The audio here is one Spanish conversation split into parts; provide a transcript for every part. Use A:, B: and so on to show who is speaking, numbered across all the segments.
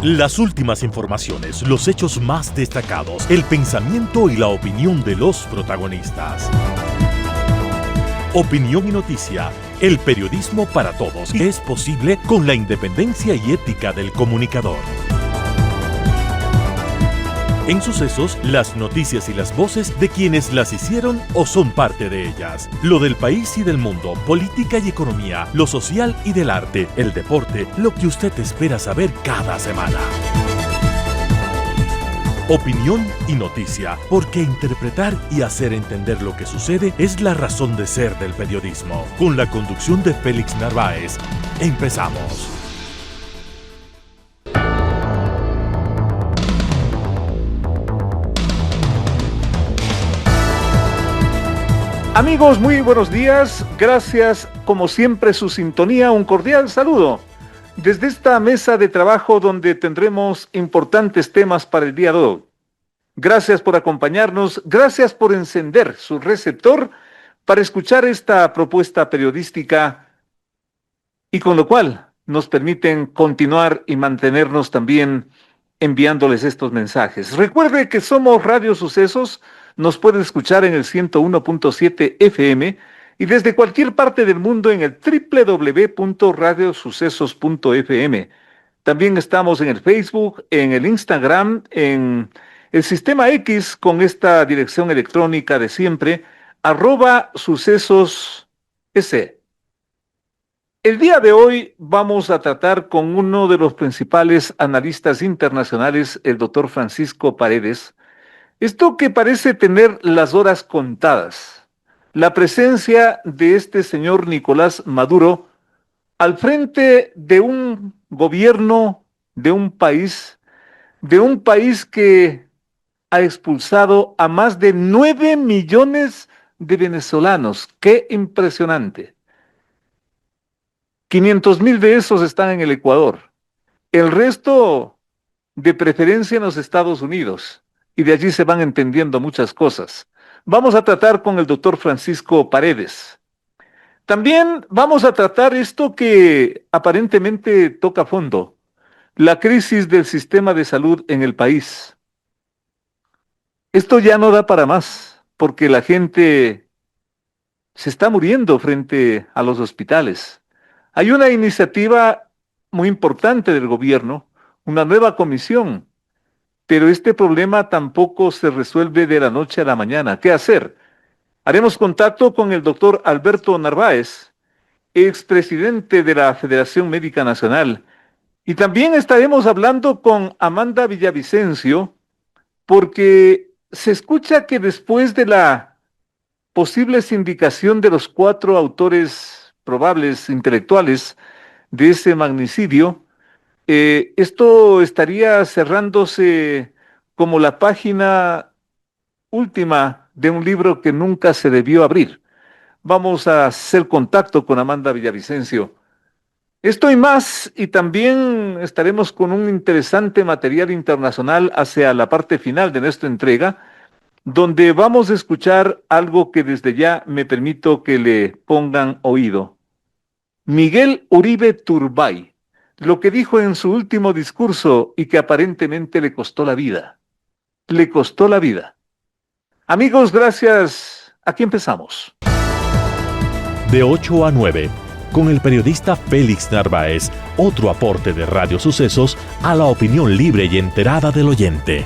A: Las últimas informaciones, los hechos más destacados, el pensamiento y la opinión de los protagonistas. Opinión y noticia, el periodismo para todos, es posible con la independencia y ética del comunicador. En Sucesos, las noticias y las voces de quienes las hicieron o son parte de ellas. Lo del país y del mundo, política y economía, lo social y del arte, el deporte, lo que usted espera saber cada semana. Opinión y noticia, porque interpretar y hacer entender lo que sucede es la razón de ser del periodismo. Con la conducción de Félix Narváez, empezamos.
B: Amigos, muy buenos días. Gracias, como siempre, su sintonía. Un cordial saludo desde esta mesa de trabajo donde tendremos importantes temas para el día de hoy. Gracias por acompañarnos, gracias por encender su receptor para escuchar esta propuesta periodística y con lo cual nos permiten continuar y mantenernos también enviándoles estos mensajes. Recuerde que somos Radio Sucesos. Nos puede escuchar en el 101.7 FM y desde cualquier parte del mundo en el www.radiosucesos.fm. También estamos en el Facebook, en el Instagram, en el sistema X con esta dirección electrónica de siempre, @sucesos S. El día de hoy vamos a tratar con uno de los principales analistas internacionales, el doctor Francisco Paredes. Esto que parece tener las horas contadas, la presencia de este señor Nicolás Maduro al frente de un gobierno, de un país que ha expulsado a más de 9 millones de venezolanos. ¡Qué impresionante! 500,000 de esos están en el Ecuador. El resto, de preferencia en los Estados Unidos. Y de allí se van entendiendo muchas cosas. Vamos a tratar con el doctor Francisco Paredes. También vamos a tratar esto que aparentemente toca fondo, la crisis del sistema de salud en el país. Esto ya no da para más, porque la gente se está muriendo frente a los hospitales. Hay una iniciativa muy importante del gobierno, una nueva comisión. Pero este problema tampoco se resuelve de la noche a la mañana. ¿Qué hacer? Haremos contacto con el doctor Alberto Narváez, expresidente de la Federación Médica Nacional. Y también estaremos hablando con Amanda Villavicencio, porque se escucha que después de la posible sindicación de los 4 autores probables intelectuales de ese magnicidio, esto estaría cerrándose como la página última de un libro que nunca se debió abrir. Vamos a hacer contacto con Amanda Villavicencio. Esto y más, y también estaremos con un interesante material internacional hacia la parte final de nuestra entrega, donde vamos a escuchar algo que desde ya me permito que le pongan oído. Miguel Uribe Turbay, lo que dijo en su último discurso y que aparentemente le costó la vida. Le costó la vida. Amigos, gracias. Aquí empezamos.
A: De 8 a 9, con el periodista Félix Narváez, otro aporte de Radio Sucesos a la opinión libre y enterada del oyente.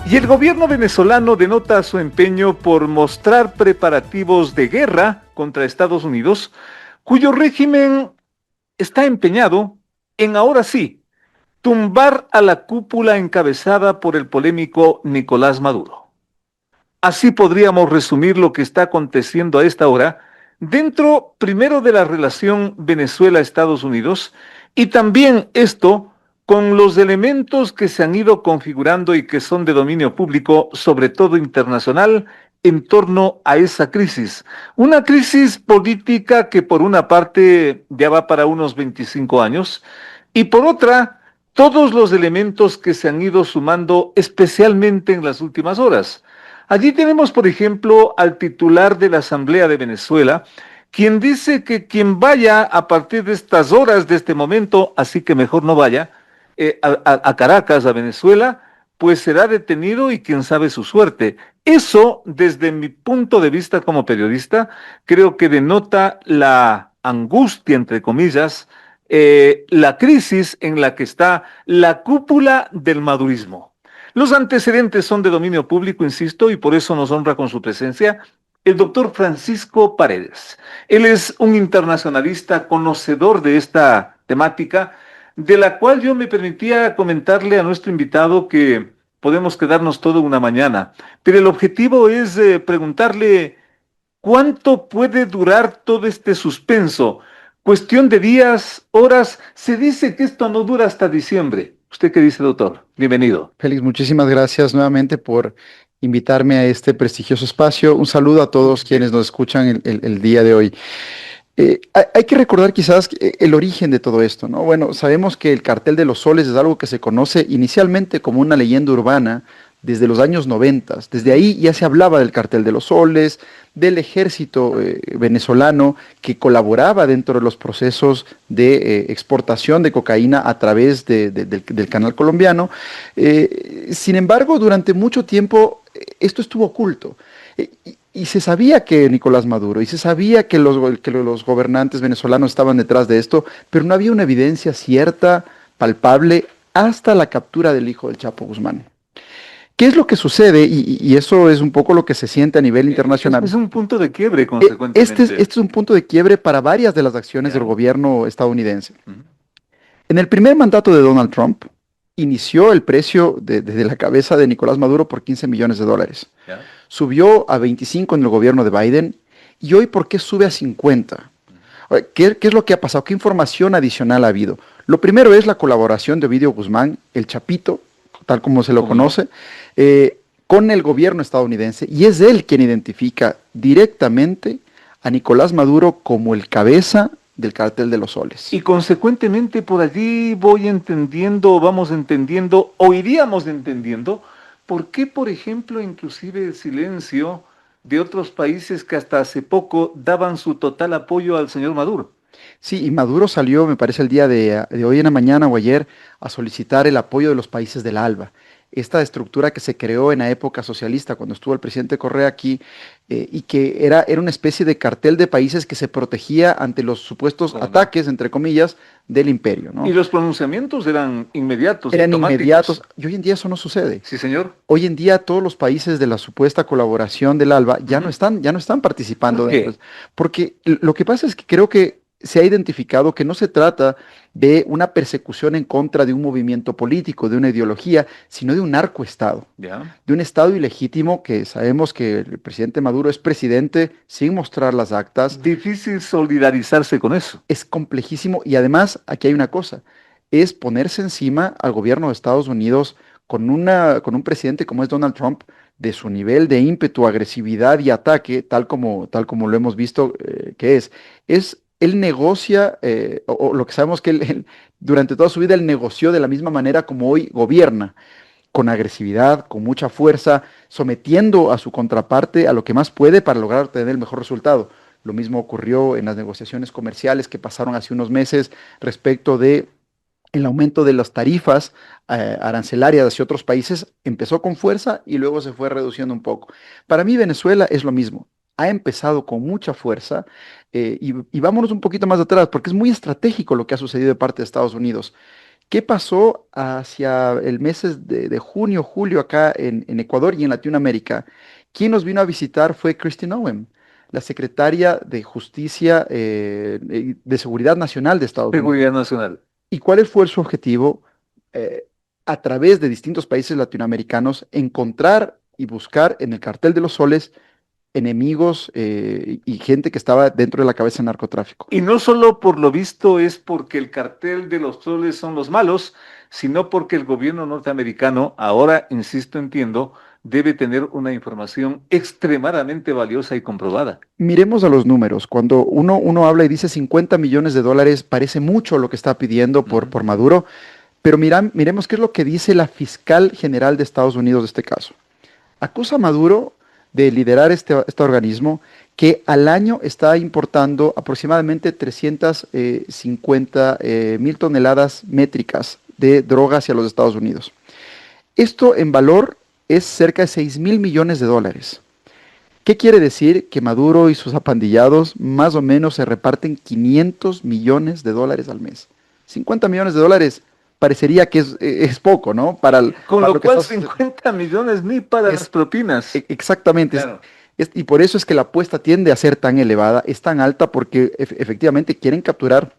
B: Y el gobierno venezolano denota su empeño por mostrar preparativos de guerra contra Estados Unidos, cuyo régimen está empeñado en, ahora sí, tumbar a la cúpula encabezada por el polémico Nicolás Maduro. Así podríamos resumir lo que está aconteciendo a esta hora dentro, primero, de la relación Venezuela-Estados Unidos y también esto con los elementos que se han ido configurando y que son de dominio público, sobre todo internacional, en torno a esa crisis. Una crisis política que por una parte ya va para unos 25 años y por otra, todos los elementos que se han ido sumando especialmente en las últimas horas. Allí tenemos, por ejemplo, al titular de la Asamblea de Venezuela, quien dice que quien vaya a partir de estas horas, de este momento, así que mejor no vaya, a Caracas, a Venezuela, pues será detenido y quién sabe su suerte. Eso, desde mi punto de vista como periodista, creo que denota la angustia, entre comillas, la crisis en la que está la cúpula del madurismo. Los antecedentes son de dominio público, insisto, y por eso nos honra con su presencia el doctor Francisco Paredes. Él es un internacionalista conocedor de esta temática, de la cual yo me permitía comentarle a nuestro invitado que podemos quedarnos toda una mañana, pero el objetivo es preguntarle cuánto puede durar todo este suspenso. Cuestión de días, horas, se dice que esto no dura hasta diciembre. ¿Usted qué dice, doctor? Bienvenido.
C: Félix, muchísimas gracias nuevamente por invitarme a este prestigioso espacio. Un saludo a todos quienes nos escuchan el día de hoy. Hay que recordar quizás el origen de todo esto, ¿no? Bueno, sabemos que el Cartel de los Soles es algo que se conoce inicialmente como una leyenda urbana desde los años 90. Desde ahí ya se hablaba del Cartel de los Soles, del ejército venezolano que colaboraba dentro de los procesos de exportación de cocaína a través del canal colombiano. Sin embargo, durante mucho tiempo esto estuvo oculto. Y se sabía que Nicolás Maduro, y se sabía que los gobernantes venezolanos estaban detrás de esto, pero no había una evidencia cierta, palpable, hasta la captura del hijo del Chapo Guzmán. ¿Qué es lo que sucede? Y eso es un poco lo que se siente a nivel internacional.
B: Es un punto de quiebre, consecuentemente.
C: Este es un punto de quiebre para varias de las acciones del gobierno estadounidense. En el primer mandato de Donald Trump, inició el precio de la cabeza de Nicolás Maduro por $15 millones. Subió a 25 en el gobierno de Biden, y hoy, ¿por qué sube a 50? ¿Qué es lo que ha pasado? ¿Qué información adicional ha habido? Lo primero es la colaboración de Ovidio Guzmán, el Chapito, tal como se lo conoce, con el gobierno estadounidense, y es él quien identifica directamente a Nicolás Maduro como el cabeza del Cartel de los Soles.
B: Y consecuentemente por allí vamos entendiendo, o iríamos entendiendo, por qué, por ejemplo, inclusive el silencio de otros países que hasta hace poco daban su total apoyo al señor Maduro.
C: Sí, y Maduro salió, me parece, el día de hoy en la mañana o ayer, a solicitar el apoyo de los países del ALBA. Esta estructura que se creó en la época socialista, cuando estuvo el presidente Correa aquí, y que era una especie de cartel de países que se protegía ante los supuestos ataques, entre comillas, del imperio, ¿no?
B: Y los pronunciamientos eran inmediatos.
C: Eran inmediatos, y hoy en día eso no sucede.
B: Sí, señor.
C: Hoy en día todos los países de la supuesta colaboración del ALBA ya no están participando.
B: ¿Por qué?
C: Porque lo que pasa es que creo que se ha identificado que no se trata de una persecución en contra de un movimiento político, de una ideología, sino de un narcoestado, de un estado ilegítimo que sabemos que el presidente Maduro es presidente sin mostrar las actas.
B: Difícil solidarizarse con eso.
C: Es complejísimo, y además aquí hay una cosa, es ponerse encima al gobierno de Estados Unidos con un presidente como es Donald Trump, de su nivel de ímpetu, agresividad y ataque, tal como lo hemos visto que él negocia, o lo que sabemos que él durante toda su vida él negoció de la misma manera como hoy gobierna, con agresividad, con mucha fuerza, sometiendo a su contraparte a lo que más puede para lograr obtener el mejor resultado. Lo mismo ocurrió en las negociaciones comerciales que pasaron hace unos meses respecto de el aumento de las tarifas arancelarias hacia otros países. Empezó con fuerza y luego se fue reduciendo un poco. Para mí Venezuela es lo mismo. Ha empezado con mucha fuerza, y vámonos un poquito más atrás, porque es muy estratégico lo que ha sucedido de parte de Estados Unidos. ¿Qué pasó hacia el mes de junio, julio acá en Ecuador y en Latinoamérica? Quien nos vino a visitar fue Kristi Noem, la secretaria de Justicia, de Seguridad Nacional de Estados Unidos.
B: Seguridad Nacional.
C: ¿Y cuál fue su objetivo? A través de distintos países latinoamericanos, encontrar y buscar en el Cartel de los Soles enemigos y gente que estaba dentro de la cabeza del narcotráfico.
B: Y no solo por lo visto es porque el Cartel de los Soles son los malos, sino porque el gobierno norteamericano, ahora, insisto, entiendo, debe tener una información extremadamente valiosa y comprobada.
C: Miremos a los números. Cuando uno habla y dice $50 millones, parece mucho lo que está pidiendo por Maduro, pero miremos qué es lo que dice la fiscal general de Estados Unidos de este caso. Acusa a Maduro de liderar este organismo que al año está importando aproximadamente 350 mil toneladas métricas de droga hacia los Estados Unidos. Esto en valor es cerca de 6.000 millones de dólares. ¿Qué quiere decir? Que Maduro y sus apandillados más o menos se reparten 500 millones de dólares al mes. 50 millones de dólares parecería que es poco, ¿no?
B: Con
C: Para
B: lo
C: lo que
B: cual
C: está
B: 50 millones ni para las
C: es,
B: propinas.
C: exactamente.
B: Claro.
C: Y por eso es que la apuesta tiende a ser tan elevada, es tan alta porque efectivamente quieren capturar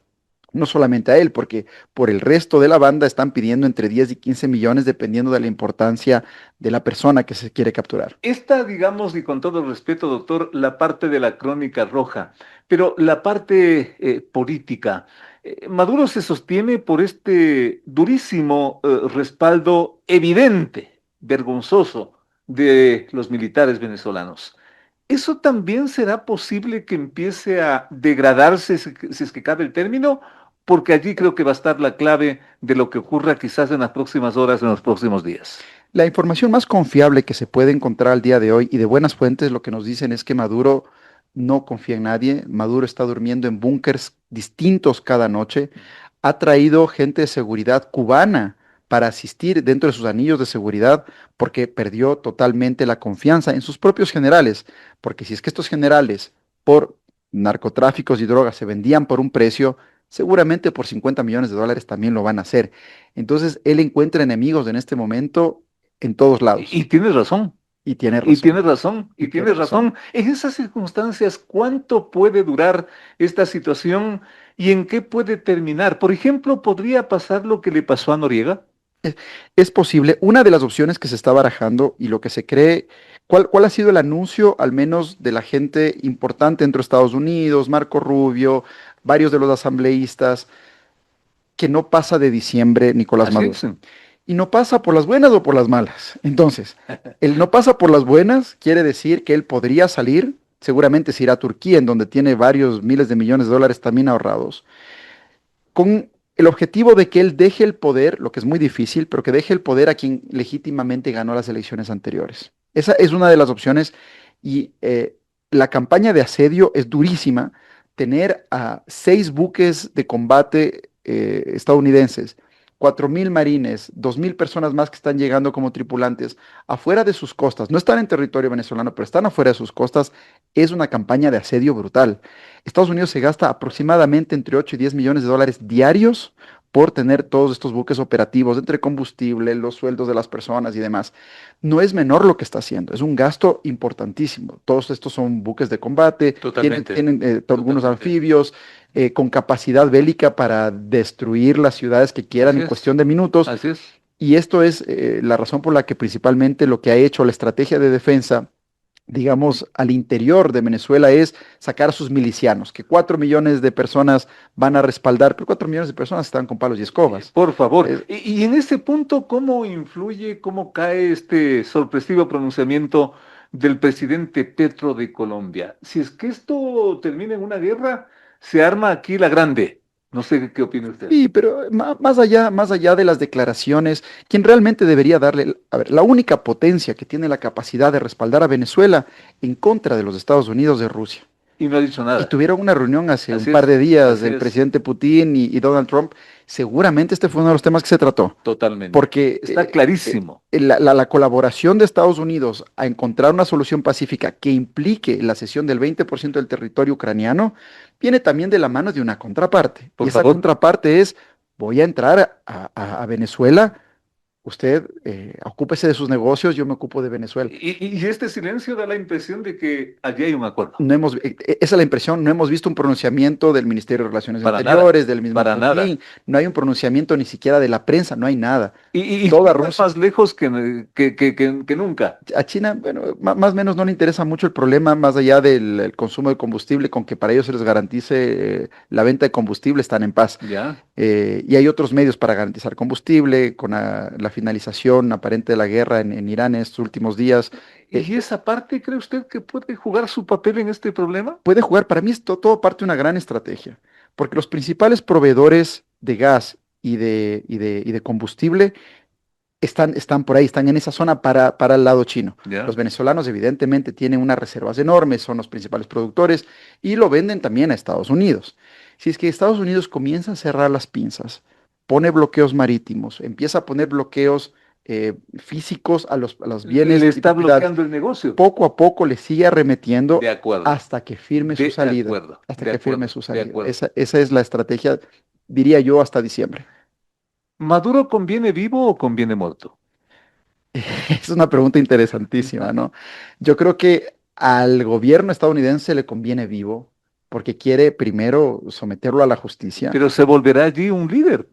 C: no solamente a él, porque por el resto de la banda están pidiendo entre 10 y 15 millones dependiendo de la importancia de la persona que se quiere capturar.
B: Esta, digamos, y con todo respeto, doctor, la parte de la crónica roja, pero la parte política. Maduro se sostiene por este durísimo respaldo evidente, vergonzoso, de los militares venezolanos. ¿Eso también será posible que empiece a degradarse, si es que cabe el término? Porque allí creo que va a estar la clave de lo que ocurra quizás en las próximas horas, en los próximos días.
C: La información más confiable que se puede encontrar al día de hoy y de buenas fuentes lo que nos dicen es que Maduro no confía en nadie, Maduro está durmiendo en búnkers distintos cada noche, ha traído gente de seguridad cubana para asistir dentro de sus anillos de seguridad porque perdió totalmente la confianza en sus propios generales, porque si es que estos generales por narcotráficos y drogas se vendían por un precio, seguramente por 50 millones de dólares también lo van a hacer. Entonces él encuentra enemigos en este momento en todos lados.
B: Y tienes razón.
C: Y tiene
B: Y
C: razón.
B: tienes razón, y
C: Y tiene
B: tienes
C: razón.
B: razón. En esas circunstancias, ¿cuánto puede durar esta situación y en qué puede terminar? Por ejemplo, ¿podría pasar lo que le pasó a Noriega?
C: Es, es posible. Una de las opciones que se está barajando y lo que se cree, ¿cuál ha sido el anuncio, al menos de la gente importante dentro de Estados Unidos, Marco Rubio, varios de los asambleístas, que no pasa de diciembre Nicolás
B: Así
C: Maduro?
B: es.
C: Y no pasa por las buenas o por las malas. Entonces, el no pasa por las buenas quiere decir que él podría salir, seguramente se irá a Turquía, en donde tiene varios miles de millones de dólares también ahorrados, con el objetivo de que él deje el poder, lo que es muy difícil, pero que deje el poder a quien legítimamente ganó las elecciones anteriores. Esa es una de las opciones y la campaña de asedio es durísima. Tener a 6 buques de combate estadounidenses, 4.000 marines, 2.000 personas más que están llegando como tripulantes afuera de sus costas, no están en territorio venezolano, pero están afuera de sus costas, es una campaña de asedio brutal. Estados Unidos se gasta aproximadamente entre 8 y 10 millones de dólares diarios por tener todos estos buques operativos, entre combustible, los sueldos de las personas y demás. No es menor lo que está haciendo, es un gasto importantísimo. Todos estos son buques de combate,
B: Totalmente,
C: tienen algunos
B: totalmente.
C: anfibios con capacidad bélica para destruir las ciudades que quieran
B: Así
C: en
B: es,
C: cuestión de minutos.
B: así es.
C: Y esto es la razón por la que principalmente lo que ha hecho la estrategia de defensa, digamos, al interior de Venezuela es sacar a sus milicianos, que 4 millones de personas van a respaldar, pero 4 millones de personas están con palos y escobas.
B: Por favor.
C: Es-
B: Y en ese punto, ¿cómo influye, cómo cae este sorpresivo pronunciamiento del presidente Petro de Colombia? Si es que esto termina en una guerra, se arma aquí la grande. No sé qué opina usted.
C: Sí, pero más allá de las declaraciones, quien realmente debería darle, a ver, la única potencia que tiene la capacidad de respaldar a Venezuela en contra de los Estados Unidos es Rusia.
B: Y no ha dicho
C: Y
B: nada.
C: tuvieron una reunión hace un
B: Así
C: par de
B: es,
C: días
B: así
C: el
B: es,
C: presidente Putin y Donald Trump. Seguramente este fue uno de los temas que se trató,
B: totalmente.
C: porque
B: Está clarísimo.
C: la colaboración de Estados Unidos a encontrar una solución pacífica que implique la cesión del 20% del territorio ucraniano viene también de la mano de una contraparte. Y
B: Por
C: esa
B: favor.
C: contraparte es, voy a entrar a Venezuela, usted ocúpese de sus negocios, yo me ocupo de Venezuela.
B: Y este silencio da la impresión de que allí hay un acuerdo.
C: No hemos, esa es la impresión, no hemos visto un pronunciamiento del Ministerio de Relaciones
B: Para nada,
C: Exteriores, del mismo
B: para nada.
C: Putin, no hay un pronunciamiento ni siquiera de la prensa, no hay nada.
B: Y
C: Toda
B: Cuba es
C: Rusia,
B: más lejos que nunca.
C: a China, bueno, más o menos no le interesa mucho el problema, más allá del consumo de combustible, con que para ellos se les garantice la venta de combustible, están en paz.
B: Ya.
C: Y hay otros medios para garantizar combustible, con la finalización aparente de la guerra en Irán en estos últimos días.
B: ¿Y esa parte cree usted que puede jugar su papel en este problema?
C: Puede jugar, para mí es todo parte de una gran estrategia, porque los principales proveedores de gas y de combustible están por ahí, están en esa zona para el lado chino.
B: ¿Ya?
C: Los venezolanos evidentemente tienen unas reservas enormes, son los principales productores y lo venden también a Estados Unidos. Si es que Estados Unidos comienza a cerrar las pinzas, pone bloqueos marítimos, empieza a poner bloqueos físicos a los bienes
B: Le
C: y
B: está
C: propiedades,
B: bloqueando el negocio.
C: poco a poco le sigue arremetiendo
B: De acuerdo,
C: hasta que firme su
B: de
C: salida,
B: acuerdo,
C: hasta
B: de
C: que firme
B: acuerdo,
C: su
B: de
C: salida.
B: acuerdo.
C: Esa es la estrategia, diría yo, hasta diciembre.
B: ¿Maduro conviene vivo o conviene muerto?
C: Es una pregunta interesantísima, ¿no? Yo creo que al gobierno estadounidense le conviene vivo porque quiere primero someterlo a la justicia.
B: Pero se volverá allí un líder,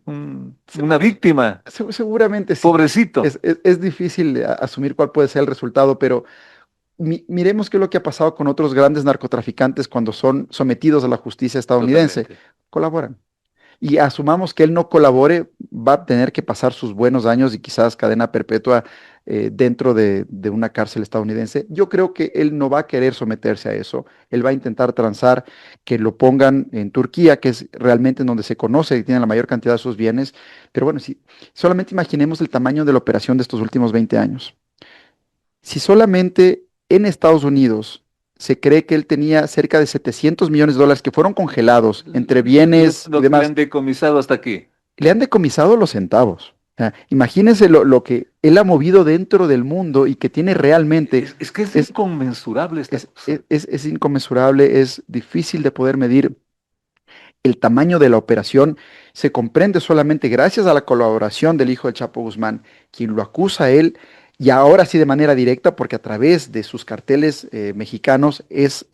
C: Se-
B: una víctima,
C: Seguramente sí.
B: pobrecito.
C: Es difícil asumir cuál puede ser el resultado, pero miremos qué es lo que ha pasado con otros grandes narcotraficantes cuando son sometidos a la justicia estadounidense.
B: Totalmente.
C: Colaboran. Y asumamos que él no colabore, va a tener que pasar sus buenos años y quizás cadena perpetua dentro de una cárcel estadounidense. Yo creo que él no va a querer someterse a eso. Él va a intentar transar que lo pongan en Turquía, que es realmente en donde se conoce y tiene la mayor cantidad de sus bienes. Pero bueno, si solamente imaginemos el tamaño de la operación de estos últimos 20 años. Si solamente en Estados Unidos se cree que él tenía cerca de 700 millones de dólares que fueron congelados entre bienes y
B: Lo que le
C: demás,
B: han decomisado hasta aquí.
C: le han decomisado los centavos. O sea, imagínense lo que él ha movido dentro del mundo y que tiene realmente,
B: Es que es
C: es,
B: inconmensurable esta cosa.
C: es inconmensurable, es difícil de poder medir. El tamaño de la operación se comprende solamente gracias a la colaboración del hijo del Chapo Guzmán, quien lo acusa a él, y ahora sí de manera directa, porque a través de sus carteles mexicanos es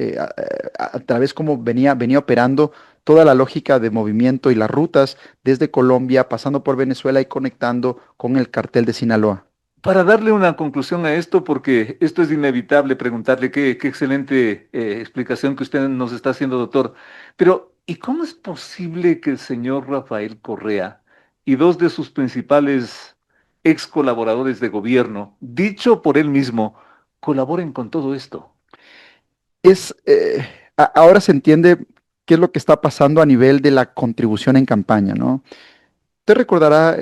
C: a través como venía operando toda la lógica de movimiento y las rutas desde Colombia, pasando por Venezuela y conectando con el cartel de Sinaloa.
B: Para darle una conclusión a esto, porque esto es inevitable preguntarle qué excelente explicación que usted nos está haciendo, doctor. Pero, ¿y cómo es posible que el señor Rafael Correa y dos de sus principales ex colaboradores de gobierno, dicho por él mismo, colaboren con todo esto?
C: Es, ahora se entiende qué es lo que está pasando a nivel de la contribución en campaña, ¿no? Usted recordará,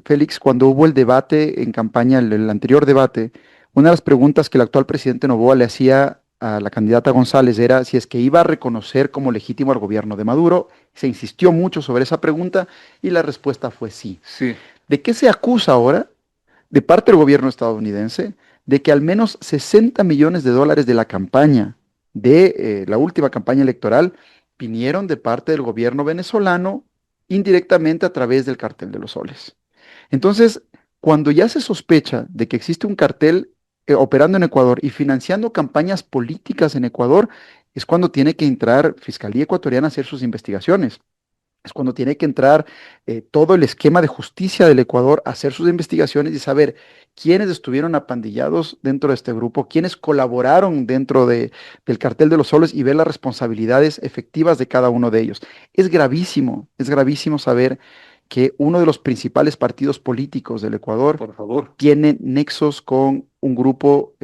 C: Félix, cuando hubo el debate en campaña, el anterior debate, una de las preguntas que el actual presidente Noboa le hacía a la candidata González era si es que iba a reconocer como legítimo al gobierno de Maduro. Se insistió mucho sobre esa pregunta y la respuesta fue sí.
B: Sí,
C: ¿De qué se acusa ahora de parte del gobierno estadounidense? De que al menos 60 millones de dólares de la campaña, de la última campaña electoral, vinieron de parte del gobierno venezolano indirectamente a través del cartel de los soles. Entonces, cuando ya se sospecha de que existe un cartel operando en Ecuador y financiando campañas políticas en Ecuador, es cuando tiene que entrar Fiscalía Ecuatoriana a hacer sus investigaciones. Es cuando tiene que entrar todo el esquema de justicia del Ecuador a hacer sus investigaciones y saber quiénes estuvieron apandillados dentro de este grupo, quiénes colaboraron dentro del cartel de los soles y ver las responsabilidades efectivas de cada uno de ellos. Es gravísimo saber que uno de los principales partidos políticos del Ecuador
B: por favor.
C: tiene nexos con un grupo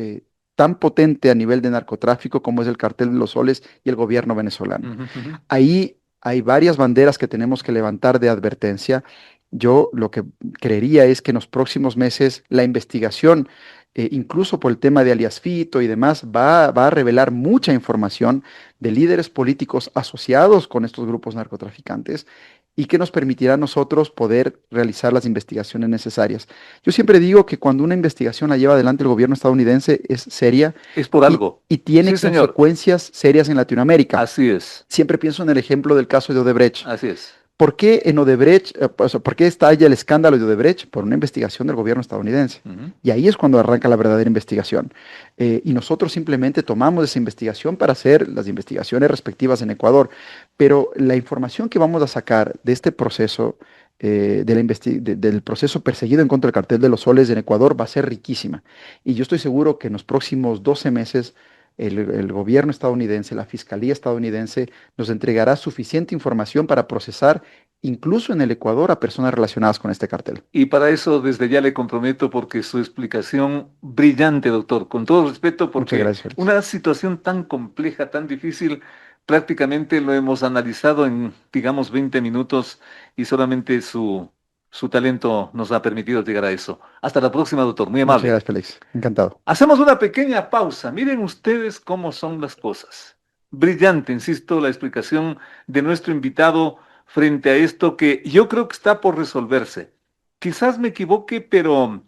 C: tan potente a nivel de narcotráfico como es el cartel de los soles y el gobierno venezolano.
B: Ujú, ujú.
C: Ahí hay varias banderas que tenemos que levantar de advertencia. Yo lo que creería es que en los próximos meses la investigación, incluso por el tema de alias Fito y demás, va a revelar mucha información de líderes políticos asociados con estos grupos narcotraficantes y que nos permitirá a nosotros poder realizar las investigaciones necesarias. Yo siempre digo que cuando una investigación la lleva adelante el gobierno estadounidense es seria
B: Es por algo.
C: y tiene
B: Sí, señor.
C: consecuencias serias en Latinoamérica.
B: Así es,
C: Siempre pienso en el ejemplo del caso de Odebrecht.
B: así es.
C: ¿Por qué en Odebrecht, por qué estalla el escándalo de Odebrecht? Por una investigación del gobierno estadounidense.
B: Ujú.
C: Y ahí es cuando arranca la verdadera investigación. Y nosotros simplemente tomamos esa investigación para hacer las investigaciones respectivas en Ecuador. Pero la información que vamos a sacar de este proceso, del proceso perseguido en contra del cartel de los soles en Ecuador, va a ser riquísima. Y yo estoy seguro que en los próximos 12 meses el gobierno estadounidense, la fiscalía estadounidense, nos entregará suficiente información para procesar incluso en el Ecuador a personas relacionadas con este cartel.
B: Y para eso desde ya le comprometo porque su explicación brillante, doctor, con todo respeto,
C: Muchas
B: porque
C: gracias, Félix.
B: una situación tan compleja, tan difícil, prácticamente lo hemos analizado en, digamos, 20 minutos y solamente su su talento nos ha permitido llegar a eso. Hasta la próxima, doctor. Muy
C: Muchas
B: amable.
C: gracias, Félix. Encantado.
B: Hacemos una pequeña pausa. Miren ustedes cómo son las cosas. Brillante, insisto, la explicación de nuestro invitado frente a esto que yo creo que está por resolverse. Quizás me equivoque, pero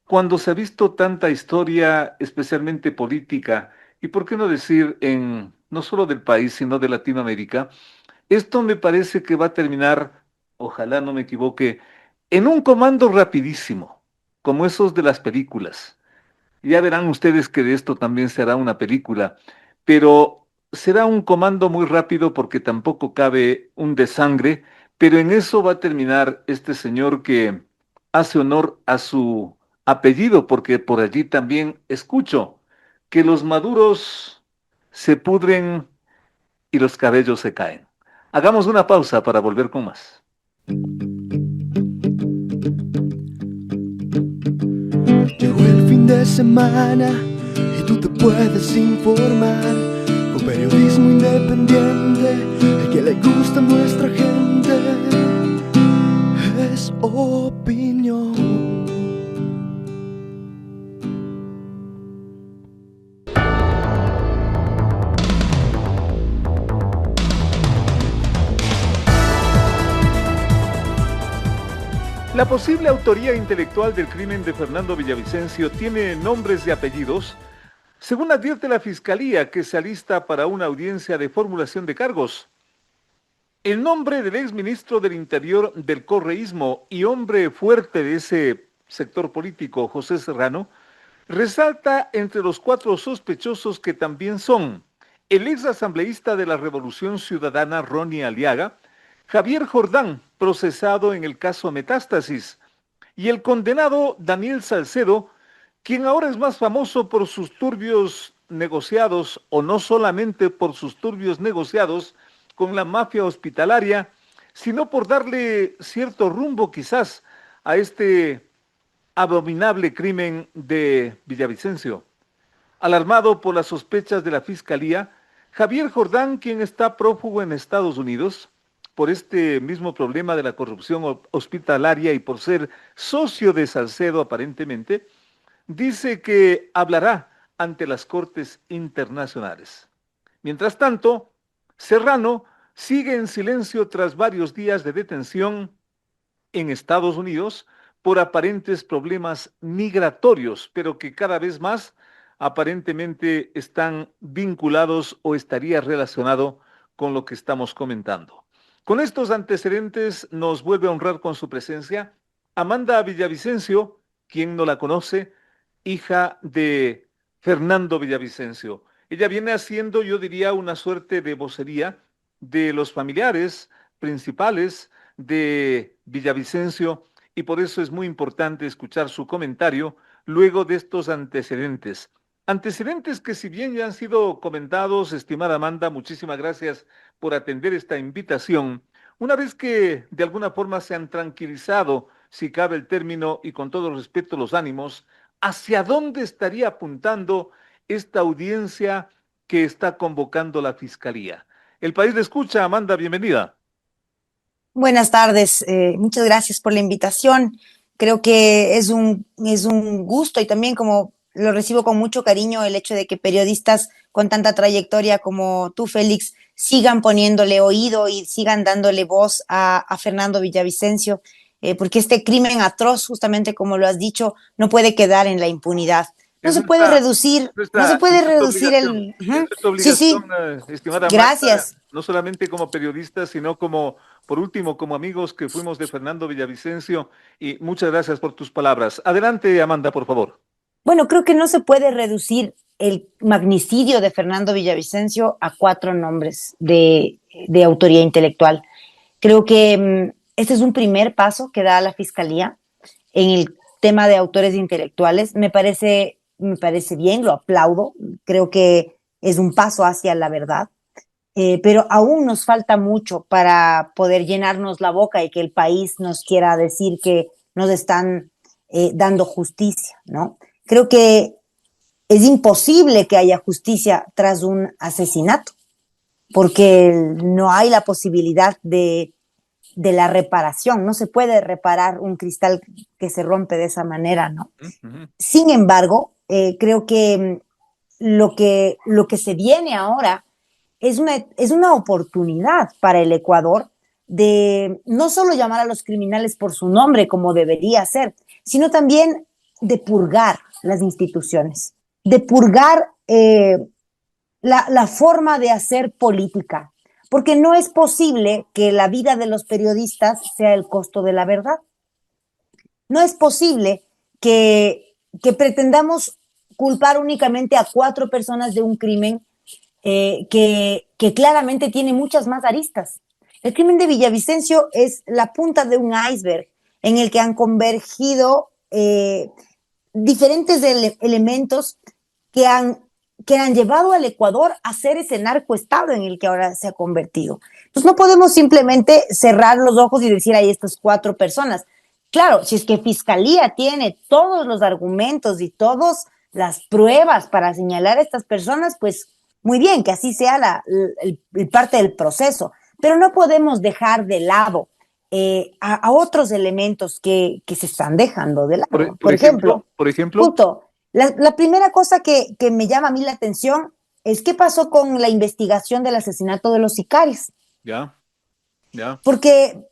B: cuando se ha visto tanta historia, especialmente política, y por qué no decir en no solo del país, sino de Latinoamérica, esto me parece que va a terminar, ojalá no me equivoque, en un comando rapidísimo, como esos de las películas. Ya verán ustedes que de esto también será una película, pero será un comando muy rápido porque tampoco cabe un desangre, pero en eso va a terminar este señor que hace honor a su apellido, porque por allí también escucho que los maduros se pudren y los cabellos se caen. Hagamos una pausa para volver con más.
D: Llegó el fin de semana y tú te puedes informar con periodismo independiente, el que le gusta a nuestra gente es opinión.
B: La posible autoría intelectual del crimen de Fernando Villavicencio tiene nombres y apellidos, según advierte la Fiscalía que se alista para una audiencia de formulación de cargos. El nombre del exministro del Interior del correísmo y hombre fuerte de ese sector político, José Serrano, resalta entre los 4 sospechosos que también son el ex asambleísta de la Revolución Ciudadana, Ronnie Aliaga, Javier Jordán, procesado en el caso Metástasis, y el condenado Daniel Salcedo, quien ahora es más famoso por sus turbios negociados, o no solamente por sus turbios negociados con la mafia hospitalaria, sino por darle cierto rumbo quizás a este abominable crimen de Villavicencio. Alarmado por las sospechas de la Fiscalía, Javier Jordán, quien está prófugo en Estados Unidos, por este mismo problema de la corrupción hospitalaria y por ser socio de Salcedo aparentemente, dice que hablará ante las cortes internacionales. Mientras tanto, Serrano sigue en silencio tras varios días de detención en Estados Unidos por aparentes problemas migratorios, pero que cada vez más aparentemente están vinculados o estaría relacionado con lo que estamos comentando. Con estos antecedentes nos vuelve a honrar con su presencia Amanda Villavicencio, quien no la conoce, hija de Fernando Villavicencio. Ella viene haciendo, yo diría, una suerte de vocería de los familiares principales de Villavicencio y por eso es muy importante escuchar su comentario luego de estos antecedentes. Antecedentes que si bien ya han sido comentados, estimada Amanda, muchísimas gracias por atender esta invitación. Una vez que de alguna forma se han tranquilizado, si cabe el término, y con todo respeto los ánimos, ¿hacia dónde estaría apuntando esta audiencia que está convocando la Fiscalía? El país le escucha, Amanda, bienvenida.
E: Buenas tardes, muchas gracias por la invitación. Creo que es un gusto y también como lo recibo con mucho cariño el hecho de que periodistas con tanta trayectoria como tú, Félix, sigan poniéndole oído y sigan dándole voz a Fernando Villavicencio, porque este crimen atroz, justamente como lo has dicho, no puede quedar en la impunidad. No
B: Es
E: se puede
B: nuestra,
E: reducir, no se
B: nuestra,
E: puede
B: nuestra
E: reducir
B: obligación,
E: el...
B: es
E: Ujú.
B: nuestra
E: Sí,
B: obligación,
E: sí,
B: estimada Marta,
E: gracias.
B: no solamente como periodistas, sino como, por último, como amigos que fuimos de Fernando Villavicencio, y muchas gracias por tus palabras. Adelante, Amanda, por favor.
E: Bueno, creo que no se puede reducir el magnicidio de Fernando Villavicencio a 4 nombres de autoría intelectual. Creo que este es un primer paso que da la Fiscalía en el tema de autores intelectuales. Me parece bien, lo aplaudo. Creo que es un paso hacia la verdad. Pero aún nos falta mucho para poder llenarnos la boca y que el país nos quiera decir que nos están dando justicia, ¿no? Creo que es imposible que haya justicia tras un asesinato, porque no hay la posibilidad de la reparación. No se puede reparar un cristal que se rompe de esa manera, ¿no? Sin embargo, creo que lo que se viene ahora es una oportunidad para el Ecuador de no solo llamar a los criminales por su nombre como debería ser, sino también de purgar las instituciones, de purgar la forma de hacer política, porque no es posible que la vida de los periodistas sea el costo de la verdad. No es posible que pretendamos culpar únicamente a 4 personas de un crimen que claramente tiene muchas más aristas. El crimen de Villavicencio es la punta de un iceberg en el que han convergido diferentes elementos que han llevado al Ecuador a ser ese narcoestado en el que ahora se ha convertido. Entonces no podemos simplemente cerrar los ojos y decir hay estas 4 personas. Claro, si es que Fiscalía tiene todos los argumentos y todas las pruebas para señalar a estas personas, pues muy bien, que así sea el parte del proceso, pero no podemos dejar de lado a otros elementos que se están dejando de lado.
B: Por ejemplo,
E: punto. La primera cosa que me llama a mí la atención es qué pasó con la investigación del asesinato de los sicarios.
B: Ya.
E: Porque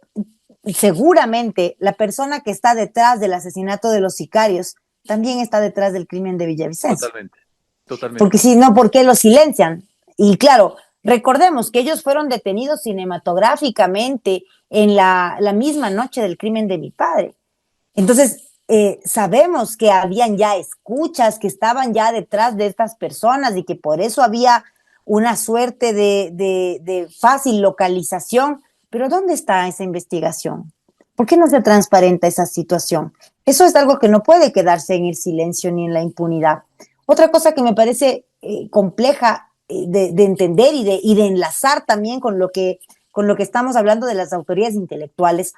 E: seguramente la persona que está detrás del asesinato de los sicarios también está detrás del crimen de Villavicencio.
B: Totalmente.
E: Porque si no, ¿por qué lo silencian? Y claro, recordemos que ellos fueron detenidos cinematográficamente en la misma noche del crimen de mi padre. Entonces, sabemos que habían ya escuchas, que estaban ya detrás de estas personas y que por eso había una suerte de fácil localización. Pero ¿dónde está esa investigación? ¿Por qué no se transparenta esa situación? Eso es algo que no puede quedarse en el silencio ni en la impunidad. Otra cosa que me parece compleja de entender y de enlazar también con lo que estamos hablando de las autoridades intelectuales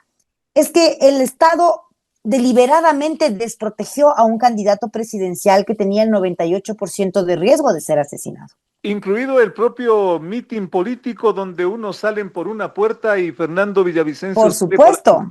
E: es que el Estado deliberadamente desprotegió a un candidato presidencial que tenía el 98% de riesgo de ser asesinado.
B: Incluido el propio mitin político donde unos salen por una puerta y Fernando Villavicencio
E: por supuesto.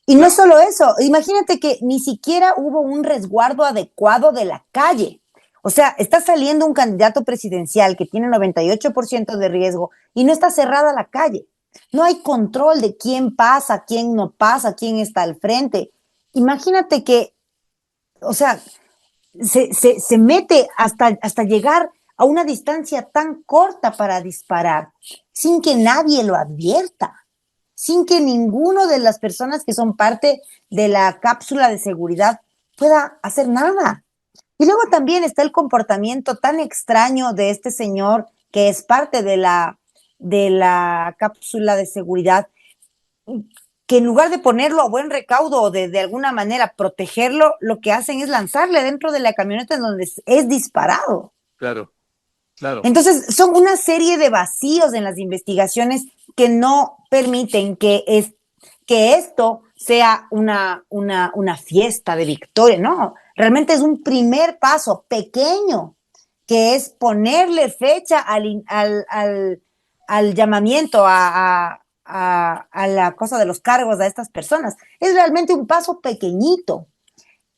E: Y no solo eso, imagínate que ni siquiera hubo un resguardo adecuado de la calle. O sea, está saliendo un candidato presidencial que tiene 98% de riesgo y no está cerrada la calle. No hay control de quién pasa, quién no pasa, quién está al frente. Imagínate que, o sea, se mete hasta llegar a una distancia tan corta para disparar, sin que nadie lo advierta, sin que ninguno de las personas que son parte de la cápsula de seguridad pueda hacer nada. Y luego también está el comportamiento tan extraño de este señor que es parte de la cápsula de seguridad, que en lugar de ponerlo a buen recaudo o de alguna manera protegerlo, lo que hacen es lanzarle dentro de la camioneta en donde es disparado.
B: Claro.
E: Entonces, son una serie de vacíos en las investigaciones que no permiten que esto sea una fiesta de victoria, no. Realmente es un primer paso pequeño, que es ponerle fecha al llamamiento a la cosa de los cargos a estas personas. Es realmente un paso pequeñito.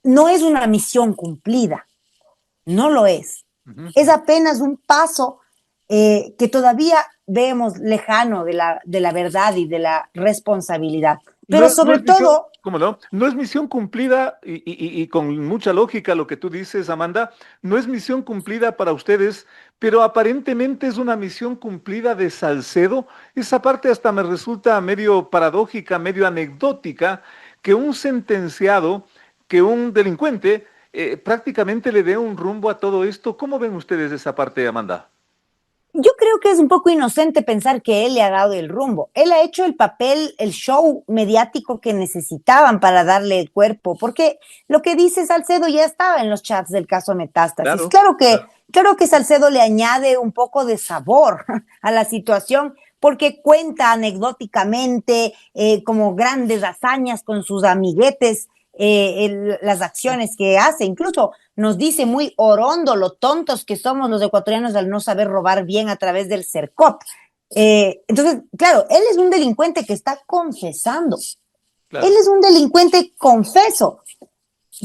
E: No es una misión cumplida. No lo es. Es apenas un paso que todavía vemos lejano de la verdad y de la responsabilidad. Pero sobre todo...
B: ¿Cómo no? No es misión cumplida, y con mucha lógica lo que tú dices, Amanda, no es misión cumplida para ustedes, pero aparentemente es una misión cumplida de Salcedo. Esa parte hasta me resulta medio paradójica, medio anecdótica, que un sentenciado, que un delincuente... prácticamente le dé un rumbo a todo esto. ¿Cómo ven ustedes esa parte, Amanda?
E: Yo creo que es un poco inocente pensar que él le ha dado el rumbo. Él ha hecho el papel, el show mediático que necesitaban para darle el cuerpo, porque lo que dice Salcedo ya estaba en los chats del caso Metástasis. Claro que Salcedo le añade un poco de sabor a la situación, porque cuenta anecdóticamente como grandes hazañas con sus amiguetes, las acciones que hace. Incluso nos dice muy orondo lo tontos que somos los ecuatorianos al no saber robar bien a través del CERCOP. Entonces, claro, él es un delincuente que está confesando.
B: Claro.
E: Él es un delincuente confeso.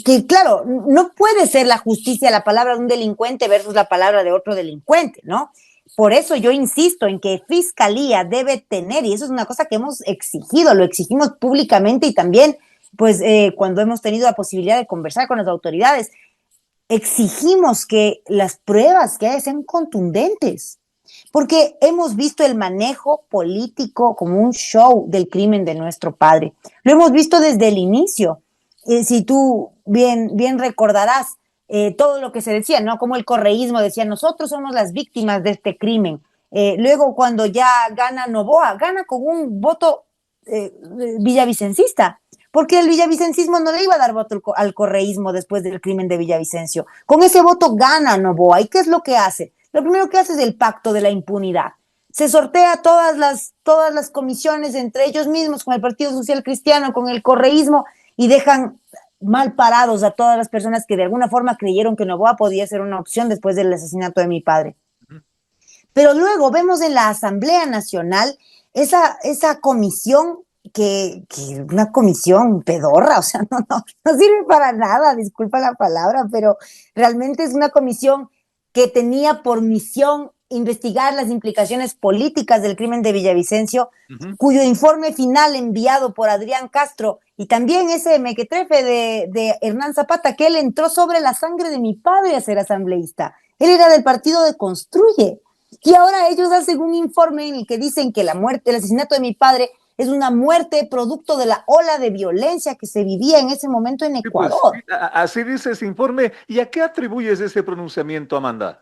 E: Que claro, no puede ser la justicia la palabra de un delincuente versus la palabra de otro delincuente, ¿no? Por eso yo insisto en que Fiscalía debe tener, y eso es una cosa que hemos exigido, lo exigimos públicamente y también, pues, cuando hemos tenido la posibilidad de conversar con las autoridades, exigimos que las pruebas que haya sean contundentes, porque hemos visto el manejo político como un show del crimen de nuestro padre. Lo hemos visto desde el inicio. Si tú bien recordarás todo lo que se decía, ¿no? Como el correísmo decía, nosotros somos las víctimas de este crimen. Luego, cuando ya gana Noboa, gana con un voto villavicencista, porque el villavicencismo no le iba a dar voto al correísmo después del crimen de Villavicencio. Con ese voto gana Noboa. ¿Y qué es lo que hace? Lo primero que hace es el pacto de la impunidad. Se sortea todas las comisiones entre ellos mismos, con el Partido Social Cristiano, con el correísmo, y dejan mal parados a todas las personas que de alguna forma creyeron que Noboa podía ser una opción después del asesinato de mi padre. Pero luego vemos en la Asamblea Nacional esa comisión que una comisión pedorra, o sea, no sirve para nada, disculpa la palabra, pero realmente es una comisión que tenía por misión investigar las implicaciones políticas del crimen de Villavicencio, cuyo informe final enviado por Adrián Castro y también ese mequetrefe de Hernán Zapata, que él entró sobre la sangre de mi padre a ser asambleísta. Él era del partido de Construye. Y ahora ellos hacen un informe en el que dicen que el asesinato de mi padre es una muerte producto de la ola de violencia que se vivía en ese momento en Ecuador.
B: Pues, así dice ese informe. ¿Y a qué atribuyes ese pronunciamiento, Amanda?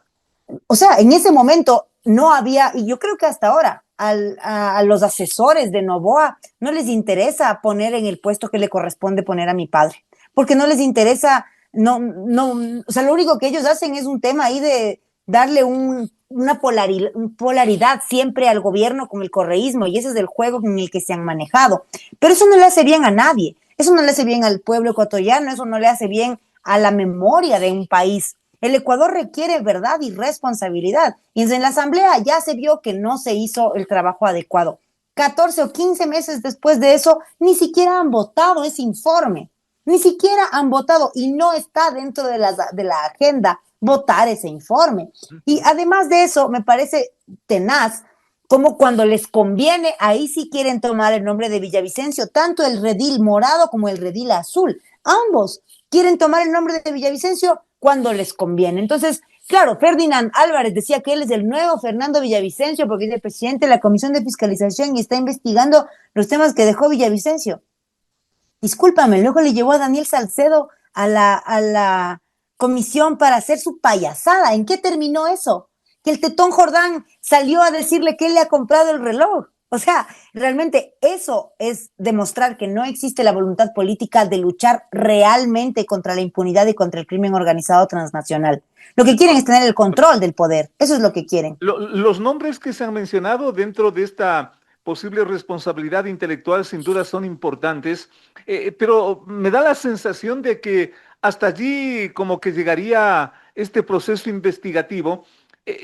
E: O sea, en ese momento no había, y yo creo que hasta ahora, a los asesores de Noboa no les interesa poner en el puesto que le corresponde poner a mi padre, porque no les interesa, o sea, lo único que ellos hacen es un tema ahí de darle una polaridad siempre al gobierno con el correísmo, y ese es el juego en el que se han manejado. Pero eso no le hace bien a nadie, eso no le hace bien al pueblo ecuatoriano, eso no le hace bien a la memoria de un país. El Ecuador requiere verdad y responsabilidad. Y en la Asamblea ya se vio que no se hizo el trabajo adecuado. 14 o 15 meses después de eso, ni siquiera han votado ese informe. Ni siquiera han votado y no está dentro de la agenda votar ese informe. Y además de eso, me parece tenaz como cuando les conviene, ahí sí quieren tomar el nombre de Villavicencio, tanto el redil morado como el redil azul. Ambos quieren tomar el nombre de Villavicencio cuando les conviene. Entonces, claro, Ferdinand Álvarez decía que él es el nuevo Fernando Villavicencio porque es el presidente de la Comisión de Fiscalización y está investigando los temas que dejó Villavicencio. Discúlpame, luego le llevó a Daniel Salcedo a la comisión para hacer su payasada. ¿En qué terminó eso? Que el Tetón Jordán salió a decirle que él le ha comprado el reloj. O sea, realmente eso es demostrar que no existe la voluntad política de luchar realmente contra la impunidad y contra el crimen organizado transnacional. Lo que quieren es tener el control del poder. Eso es lo que quieren.
B: Los nombres que se han mencionado dentro de esta posible responsabilidad intelectual sin duda son importantes, pero me da la sensación de que hasta allí como que llegaría este proceso investigativo.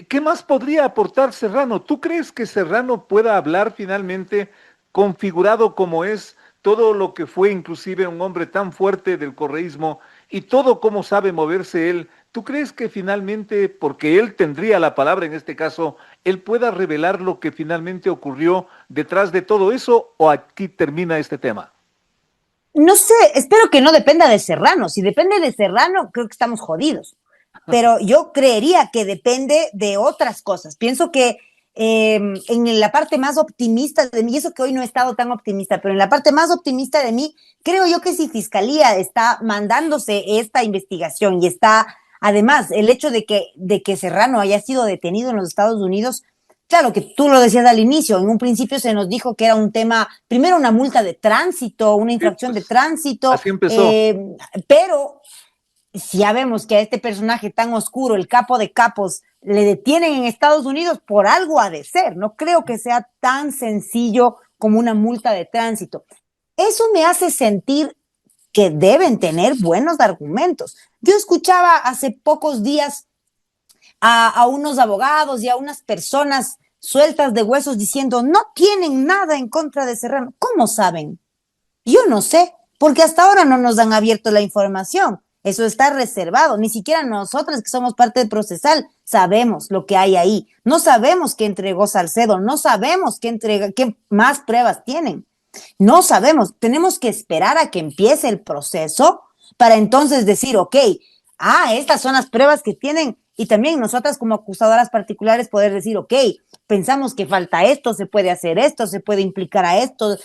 B: ¿Qué más podría aportar Serrano? ¿Tú crees que Serrano pueda hablar finalmente, configurado como es todo lo que fue inclusive un hombre tan fuerte del correísmo y todo cómo sabe moverse él? ¿Tú crees que finalmente, porque él tendría la palabra en este caso, él pueda revelar lo que finalmente ocurrió detrás de todo eso o aquí termina este tema?
E: No sé, espero que no dependa de Serrano. Si depende de Serrano, creo que estamos jodidos. Pero yo creería que depende de otras cosas. Pienso que en la parte más optimista de mí, y eso que hoy no he estado tan optimista, pero en la parte más optimista de mí, creo yo que si Fiscalía está mandándose esta investigación y está, además, el hecho de que Serrano haya sido detenido en los Estados Unidos, claro que tú lo decías al inicio, en un principio se nos dijo que era un tema, primero una multa de tránsito, una infracción de tránsito,
B: así empezó.
E: Pero si ya vemos que a este personaje tan oscuro, el capo de capos, le detienen en Estados Unidos, por algo ha de ser. No creo que sea tan sencillo como una multa de tránsito. Eso me hace sentir que deben tener buenos argumentos. Yo escuchaba hace pocos días a unos abogados y a unas personas sueltas de huesos diciendo no tienen nada en contra de Serrano. ¿Cómo saben? Yo no sé, porque hasta ahora no nos han abierto la información. Eso está reservado. Ni siquiera nosotros que somos parte del procesal sabemos lo que hay ahí. No sabemos qué entregó Salcedo, no sabemos qué más pruebas tienen. No sabemos. Tenemos que esperar a que empiece el proceso para entonces decir, ok, estas son las pruebas que tienen. Y también nosotras como acusadoras particulares poder decir, ok, pensamos que falta esto, se puede hacer esto, se puede implicar a esto,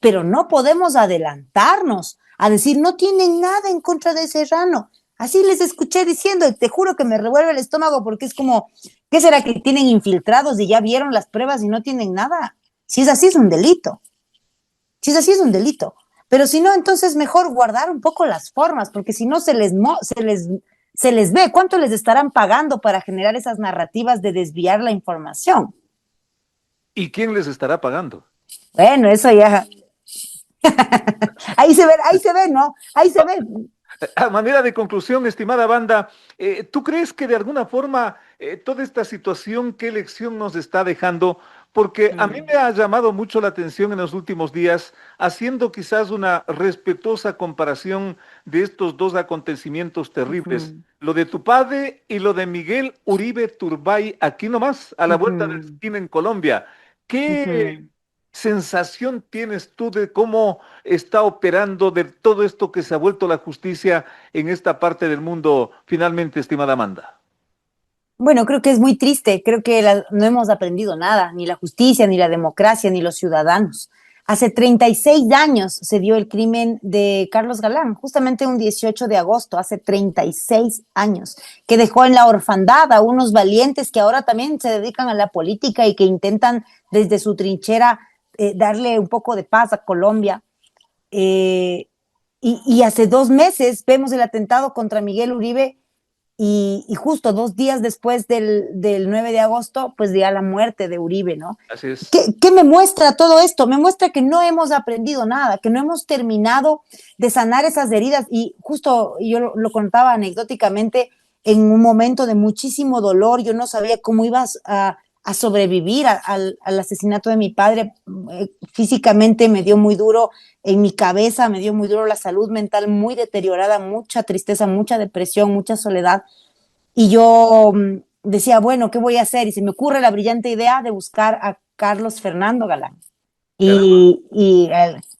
E: pero no podemos adelantarnos a decir, no tienen nada en contra de Serrano. Así les escuché diciendo, y te juro que me revuelve el estómago porque es como, ¿qué será que tienen infiltrados y ya vieron las pruebas y no tienen nada? Si es así, es un delito. Si es así, es un delito. Pero si no, entonces mejor guardar un poco las formas, porque si no se les ve cuánto les estarán pagando para generar esas narrativas de desviar la información.
B: ¿Y quién les estará pagando?
E: Bueno, eso ya. Ahí se ve, ¿no? Ahí se ve.
B: A manera de conclusión, estimada banda, ¿tú crees que de alguna forma toda esta situación, qué lección nos está dejando? Porque a mí me ha llamado mucho la atención en los últimos días, haciendo quizás una respetuosa comparación de estos dos acontecimientos terribles, lo de tu padre y lo de Miguel Uribe Turbay, aquí nomás, a la vuelta de la esquina en Colombia. ¿Qué sensación tienes tú de cómo está operando de todo esto que se ha vuelto la justicia en esta parte del mundo, finalmente, estimada Amanda?
E: Bueno, creo que es muy triste, creo que no hemos aprendido nada, ni la justicia, ni la democracia, ni los ciudadanos. Hace 36 años se dio el crimen de Carlos Galán, justamente un 18 de agosto, hace 36 años, que dejó en la orfandad a unos valientes que ahora también se dedican a la política y que intentan desde su trinchera darle un poco de paz a Colombia. Y hace 2 meses vemos el atentado contra Miguel Uribe y justo 2 días después del 9 de agosto, pues ya la muerte de Uribe, ¿no?
B: Así es.
E: ¿Qué me muestra todo esto? Me muestra que no hemos aprendido nada, que no hemos terminado de sanar esas heridas. Y justo yo lo contaba anecdóticamente en un momento de muchísimo dolor. Yo no sabía cómo ibas a sobrevivir al asesinato de mi padre. Físicamente me dio muy duro, en mi cabeza me dio muy duro, la salud mental muy deteriorada, mucha tristeza, mucha depresión, mucha soledad. Y yo decía, bueno, ¿qué voy a hacer? Y se me ocurre la brillante idea de buscar a Carlos Fernando Galán. En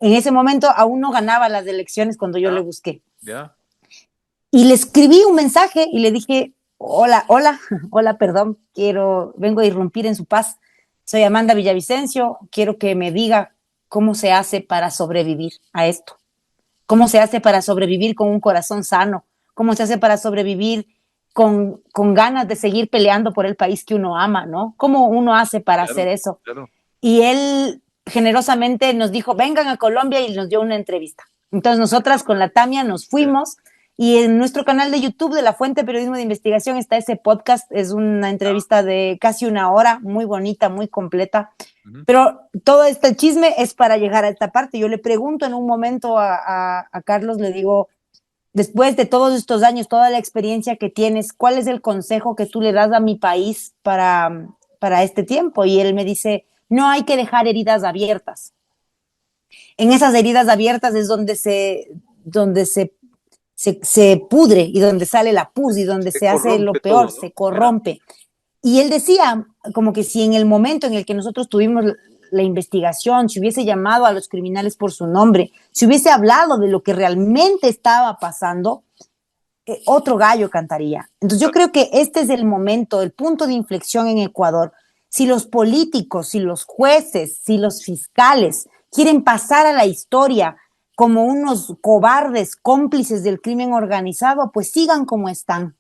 E: ese momento aún no ganaba las elecciones cuando yo le busqué. Y le escribí un mensaje y le dije, hola, perdón, vengo a irrumpir en su paz. Soy Amanda Villavicencio, quiero que me diga cómo se hace para sobrevivir a esto. ¿Cómo se hace para sobrevivir con un corazón sano? ¿Cómo se hace para sobrevivir con ganas de seguir peleando por el país que uno ama, ¿no? ¿Cómo uno hace para hacer eso?
B: Claro.
E: Y él generosamente nos dijo, vengan a Colombia, y nos dio una entrevista. Entonces nosotras con la Tamia nos fuimos, y en nuestro canal de YouTube de La Fuente Periodismo de Investigación está ese podcast, es una entrevista de casi 1 hora, muy bonita, muy completa. Pero todo este chisme es para llegar a esta parte. Yo le pregunto en un momento a Carlos, le digo, después de todos estos años, toda la experiencia que tienes, ¿cuál es el consejo que tú le das a mi país para este tiempo? Y él me dice, no hay que dejar heridas abiertas. En esas heridas abiertas es donde se pudre y donde sale la pus y donde se hace lo peor, todo, ¿no? Se corrompe. Y él decía como que si en el momento en el que nosotros tuvimos la investigación, si hubiese llamado a los criminales por su nombre, si hubiese hablado de lo que realmente estaba pasando, otro gallo cantaría. Entonces yo creo que este es el momento, el punto de inflexión en Ecuador. Si los políticos, si los jueces, si los fiscales quieren pasar a la historia como unos cobardes cómplices del crimen organizado, pues sigan como están.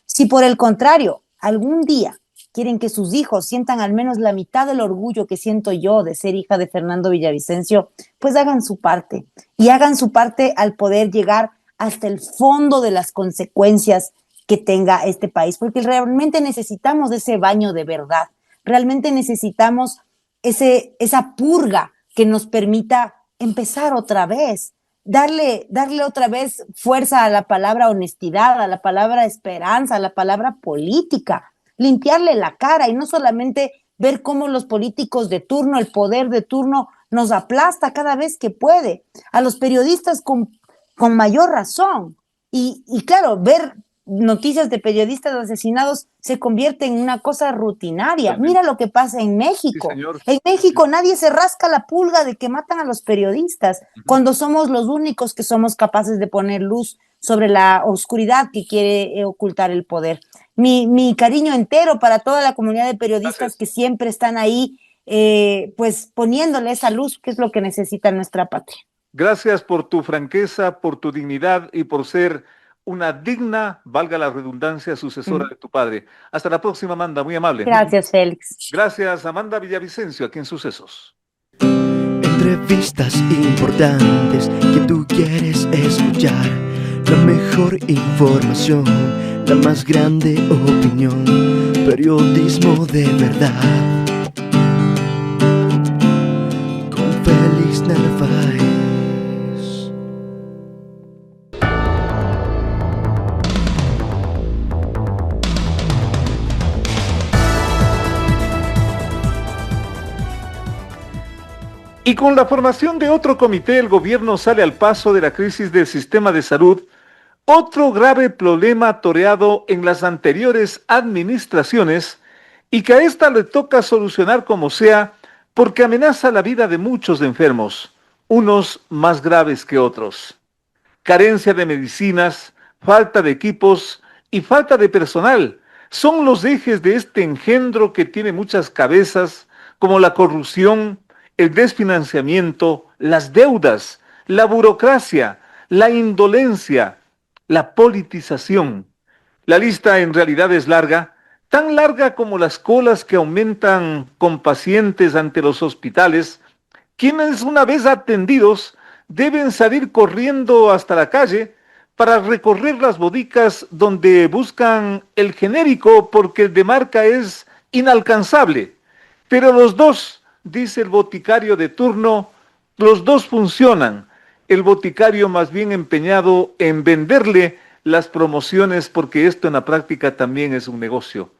E: Si por el contrario, algún día quieren que sus hijos sientan al menos la mitad del orgullo que siento yo de ser hija de Fernando Villavicencio, pues hagan su parte. Y hagan su parte al poder llegar hasta el fondo de las consecuencias que tenga este país, porque realmente necesitamos ese baño de verdad. Realmente necesitamos esa purga que nos permita empezar otra vez, darle otra vez fuerza a la palabra honestidad, a la palabra esperanza, a la palabra política, limpiarle la cara y no solamente ver cómo los políticos de turno, el poder de turno, nos aplasta cada vez que puede. A los periodistas con mayor razón. Y claro, ver noticias de periodistas asesinados se convierte en una cosa rutinaria. Mira lo que pasa en México.
B: Sí, señor.
E: En México nadie se rasca la pulga de que matan a los periodistas cuando somos los únicos que somos capaces de poner luz sobre la oscuridad que quiere ocultar el poder. Mi cariño entero para toda la comunidad de periodistas
B: Gracias.
E: que siempre están ahí, pues poniéndole esa luz que es lo que necesita nuestra patria.
B: Gracias por tu franqueza, por tu dignidad y por ser una digna, valga la redundancia, sucesora de tu padre. Hasta la próxima, Amanda, muy amable.
E: Gracias, Félix.
B: Gracias, Amanda Villavicencio, aquí en Sucesos.
D: Entrevistas importantes que tú quieres escuchar. La mejor información, la más grande opinión. Periodismo de verdad. Con Félix Narváez.
B: Y con la formación de otro comité, el gobierno sale al paso de la crisis del sistema de salud, otro grave problema toreado en las anteriores administraciones y que a esta le toca solucionar como sea porque amenaza la vida de muchos enfermos, unos más graves que otros. Carencia de medicinas, falta de equipos y falta de personal son los ejes de este engendro que tiene muchas cabezas, como la corrupción, el desfinanciamiento, las deudas, la burocracia, la indolencia, la politización. La lista en realidad es larga, tan larga como las colas que aumentan con pacientes ante los hospitales, quienes una vez atendidos deben salir corriendo hasta la calle para recorrer las bodicas donde buscan el genérico porque el de marca es inalcanzable. Pero los dos, dice el boticario de turno, los dos funcionan. El boticario más bien empeñado en venderle las promociones porque esto en la práctica también es un negocio.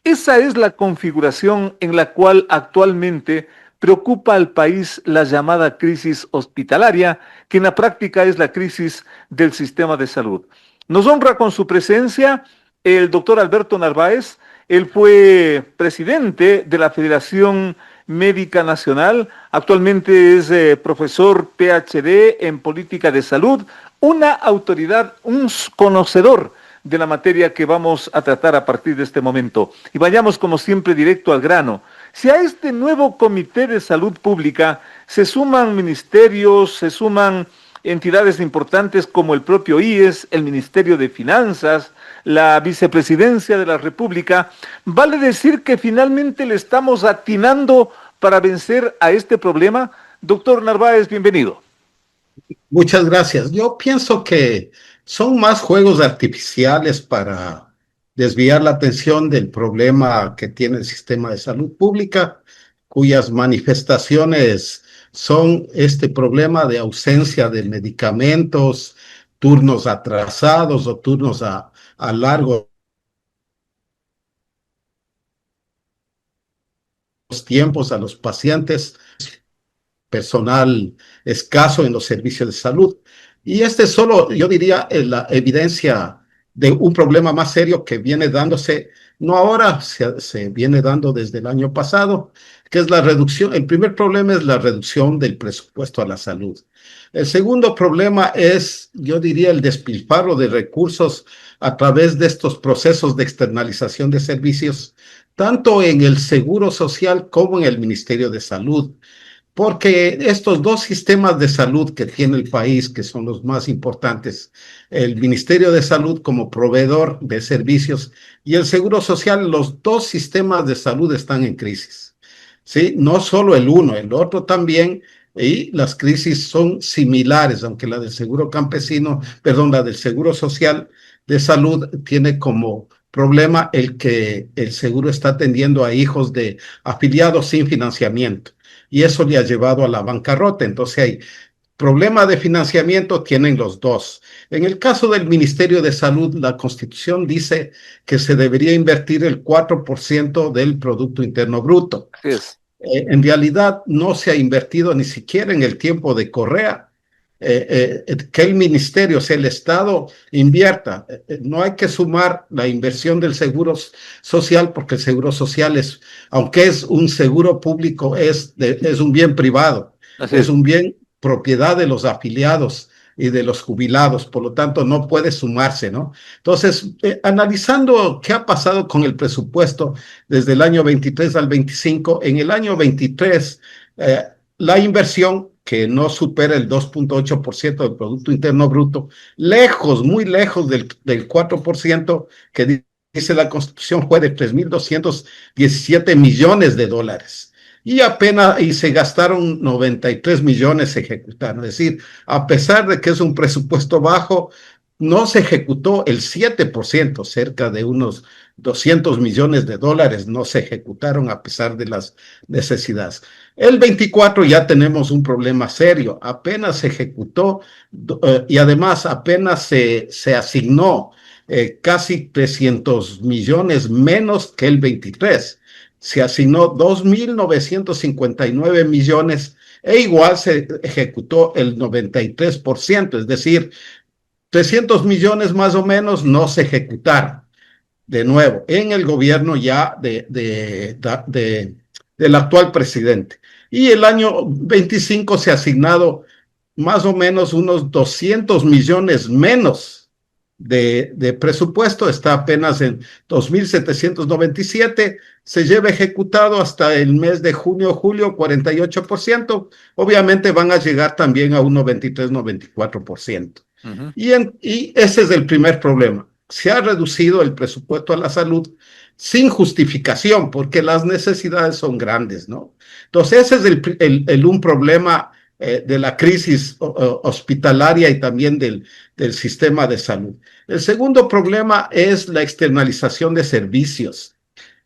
B: Esa es la configuración en la cual actualmente preocupa al país la llamada crisis hospitalaria, que en la práctica es la crisis del sistema de salud. Nos honra con su presencia el doctor Alberto Narváez. Él fue presidente de la Federación Médica Nacional, actualmente es profesor PhD en política de salud, una autoridad, un conocedor de la materia que vamos a tratar a partir de este momento. Y vayamos como siempre directo al grano. Si a este nuevo Comité de Salud Pública se suman ministerios, se suman entidades importantes como el propio IES, el Ministerio de Finanzas, la Vicepresidencia de la República, ¿vale decir que finalmente le estamos atinando para vencer a este problema? Doctor Narváez, bienvenido.
F: Muchas gracias. Yo pienso que son más juegos artificiales para desviar la atención del problema que tiene el sistema de salud pública, cuyas manifestaciones son este problema de ausencia de medicamentos, turnos atrasados o turnos a largos tiempos a los pacientes, personal escaso en los servicios de salud. Y este es solo, yo diría, la evidencia de un problema más serio que viene dándose, no ahora, se viene dando desde el año pasado, que es la reducción. El primer problema es la reducción del presupuesto a la salud. El segundo problema es, yo diría, el despilfarro de recursos a través de estos procesos de externalización de servicios, tanto en el Seguro Social como en el Ministerio de Salud. Porque estos dos sistemas de salud que tiene el país, que son los más importantes, el Ministerio de Salud como proveedor de servicios y el Seguro Social, los dos sistemas de salud están en crisis. ¿Sí? No solo el uno, el otro también, y las crisis son similares, aunque la del Seguro Campesino, perdón, la del Seguro Social de Salud tiene como problema el que el seguro está atendiendo a hijos de afiliados sin financiamiento. Y eso le ha llevado a la bancarrota. Entonces hay problema de financiamiento tienen los dos. En el caso del Ministerio de Salud, la Constitución dice que se debería invertir el 4% del Producto Interno Bruto.
B: Así es.
F: En realidad no se ha invertido ni siquiera en el tiempo de Correa. Que el ministerio, o sea, el Estado invierta. No hay que sumar la inversión del seguro social, porque el seguro social es, aunque es un seguro público, es un bien privado, es un bien propiedad de los afiliados y de los jubilados, por lo tanto no puede sumarse, ¿no? Entonces, analizando qué ha pasado con el presupuesto desde el año 23 al 25, en el año 23, la inversión que no supera el 2.8% del Producto Interno Bruto, lejos, muy lejos del 4% que dice la Constitución, fue de 3.217 millones de dólares. Y apenas, y se gastaron 93 millones, se ejecutaron. Es decir, a pesar de que es un presupuesto bajo, no se ejecutó el 7%, cerca de unos 200 millones de dólares no se ejecutaron a pesar de las necesidades. El 24 ya tenemos un problema serio, apenas se ejecutó y además apenas se asignó casi 300 millones menos que el 23. Se asignó 2.959 millones e igual se ejecutó el 93%, es decir, 300 millones más o menos no se ejecutaron. De nuevo, en el gobierno ya del actual presidente. Y el año 25 se ha asignado más o menos unos 200 millones menos de presupuesto, está apenas en 2.797, se lleva ejecutado hasta el mes de junio, julio, 48%, obviamente van a llegar también a un 93-94%. Y ese es el primer problema. Se ha reducido el presupuesto a la salud sin justificación, porque las necesidades son grandes, ¿no? Entonces, ese es un problema de la crisis hospitalaria y también del sistema de salud. El segundo problema es la externalización de servicios.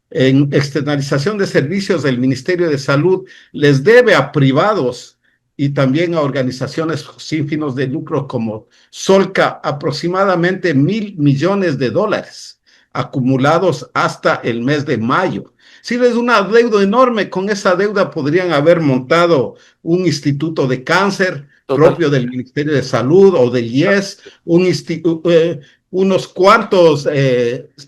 F: En externalización de servicios, el Ministerio de Salud les debe a privados y también a organizaciones sin fines de lucro como Solca aproximadamente $1.000 millones acumulados hasta el mes de mayo. Si es una deuda enorme, con esa deuda podrían haber montado un instituto de cáncer propio del Ministerio de Salud o del IES, unos cuantos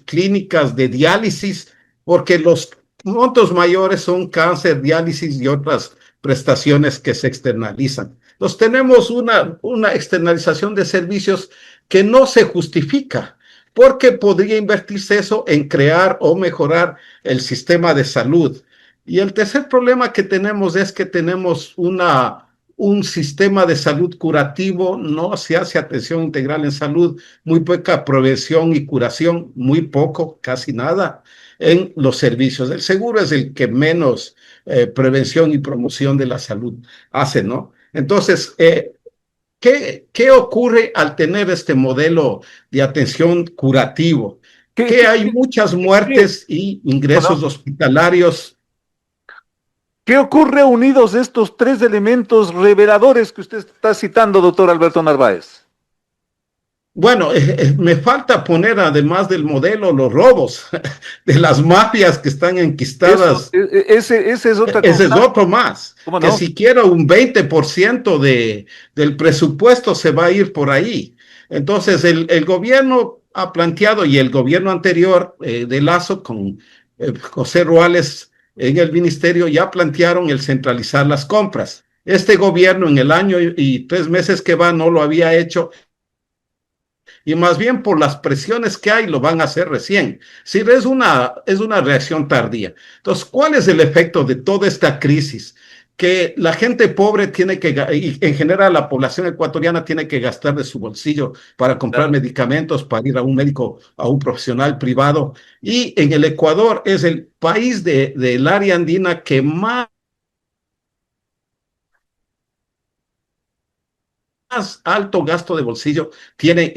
F: clínicas de diálisis, porque los montos mayores son cáncer, diálisis y otras prestaciones que se externalizan. Entonces tenemos una externalización de servicios que no se justifica, porque podría invertirse eso en crear o mejorar el sistema de salud. Y el tercer problema que tenemos es que tenemos un sistema de salud curativo, no se hace atención integral en salud, muy poca prevención y curación, muy poco, casi nada en los servicios. El seguro es el que menos prevención y promoción de la salud hace, ¿no? Entonces, ¿qué ocurre al tener este modelo de atención curativo? Que hay muchas muertes y ingresos hospitalarios.
B: ¿Qué ocurre unidos estos tres elementos reveladores que usted está citando, doctor Alberto Narváez?
F: Bueno, me falta poner, además del modelo, los robos de las mafias que están enquistadas.
B: Ese es otra cosa.
F: Ese es otro más.
B: ¿Cómo
F: que
B: no?
F: siquiera un 20% del presupuesto se va a ir por ahí. Entonces, el gobierno ha planteado, y el gobierno anterior de Lazo con José Ruales en el ministerio, ya plantearon el centralizar las compras. Este gobierno en el año y 3 meses que va no lo había hecho, y más bien por las presiones que hay lo van a hacer recién. Sí, es una reacción tardía. Entonces, ¿cuál es el efecto de toda esta crisis? Que la gente pobre tiene que, y en general la población ecuatoriana tiene que gastar de su bolsillo para comprar medicamentos, para ir a un médico, a un profesional privado. Y en el Ecuador es el país del área andina que más alto gasto de bolsillo tiene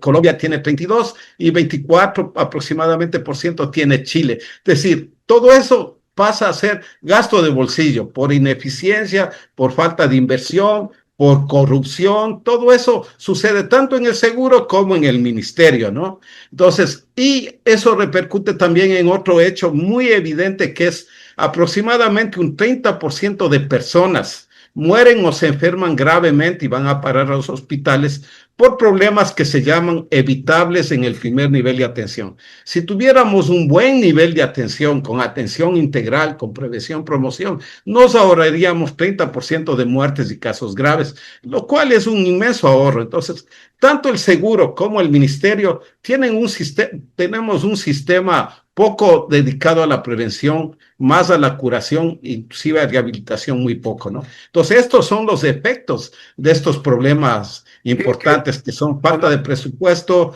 F: Colombia tiene 32 y 24 aproximadamente % tiene Chile. Es decir, todo eso pasa a ser gasto de bolsillo por ineficiencia, por falta de inversión, por corrupción. Todo eso sucede tanto en el seguro como en el ministerio, ¿no? Entonces, y eso repercute también en otro hecho muy evidente, que es aproximadamente un 30% de personas mueren o se enferman gravemente y van a parar a los hospitales por problemas que se llaman evitables en el primer nivel de atención. Si tuviéramos un buen nivel de atención, con atención integral, con prevención, promoción, nos ahorraríamos 30% de muertes y casos graves, lo cual es un inmenso ahorro. Entonces, tanto el seguro como el ministerio tenemos un sistema poco dedicado a la prevención, más a la curación, inclusive a rehabilitación muy poco, ¿no? Entonces, estos son los efectos de estos problemas importantes, que son falta de presupuesto,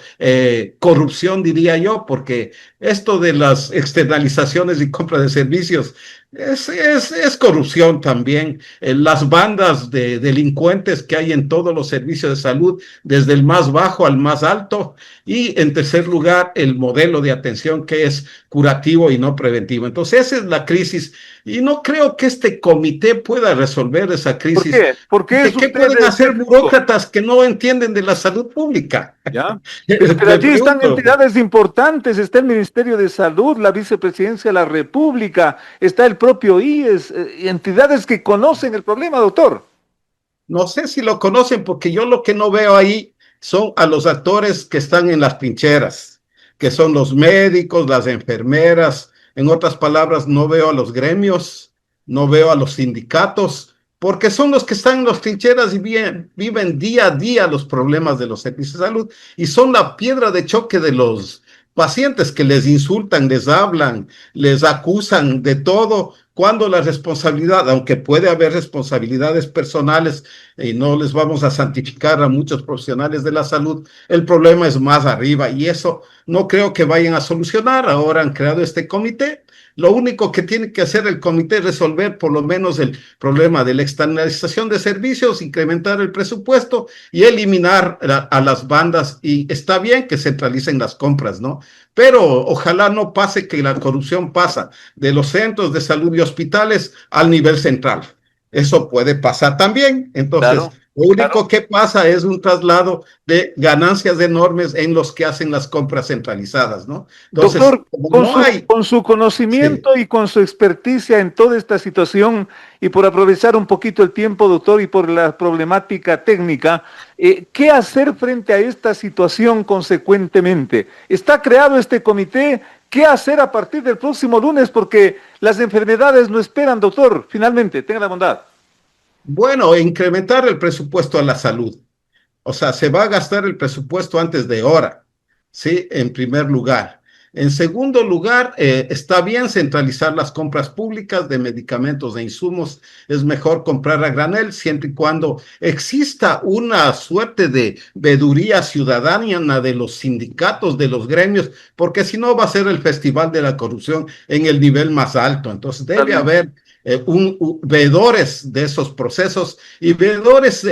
F: corrupción, diría yo, porque esto de las externalizaciones y compra de servicios es corrupción también. Las bandas de delincuentes que hay en todos los servicios de salud, desde el más bajo al más alto, y en tercer lugar, el modelo de atención que es curativo y no preventivo. Entonces, esa es la crisis, y no creo que este comité pueda resolver esa crisis.
B: ¿Por qué? ¿Por qué
F: ¿Qué pueden hacer burócratas que no entienden de la salud pública?
B: ¿Ya? Pero allí están entidades importantes, está el Ministerio de Salud, la Vicepresidencia de la República, está el propio IES, entidades que conocen el problema, doctor.
F: No sé si lo conocen, porque yo lo que no veo ahí son a los actores que están en las trincheras, que son los médicos, las enfermeras. En otras palabras, no veo a los gremios, no veo a los sindicatos, porque son los que están en las trincheras y viven día a día los problemas de los servicios de salud, y son la piedra de choque de los pacientes, que les insultan, les hablan, les acusan de todo, cuando la responsabilidad, aunque puede haber responsabilidades personales, y no les vamos a santificar a muchos profesionales de la salud, el problema es más arriba, y eso no creo que vayan a solucionar. Ahora han creado este comité. Lo único que tiene que hacer el comité es resolver por lo menos el problema de la externalización de servicios, incrementar el presupuesto y eliminar a las bandas, y está bien que centralicen las compras, ¿no? Pero ojalá no pase que la corrupción pasa de los centros de salud y hospitales al nivel central. Eso puede pasar también. Entonces,
B: Claro,
F: lo único que pasa es un traslado de ganancias enormes en los que hacen las compras centralizadas, ¿no? Entonces,
B: doctor,
F: como no hay...
B: con su conocimiento y con su experticia en toda esta situación, y por aprovechar un poquito el tiempo, doctor, y por la problemática técnica, ¿qué hacer frente a esta situación consecuentemente? ¿Está creado este comité? ¿Qué hacer a partir del próximo lunes? Porque las enfermedades no esperan, doctor. Finalmente, tenga la bondad.
F: Bueno, incrementar el presupuesto a la salud. O sea, se va a gastar el presupuesto antes de hora, ¿sí? En primer lugar. En segundo lugar, está bien centralizar las compras públicas de medicamentos e insumos. Es mejor comprar a granel, siempre y cuando exista una suerte de veeduría ciudadana de los sindicatos, de los gremios, porque si no va a ser el festival de la corrupción en el nivel más alto. Entonces debe haber veedores de esos procesos, y veedores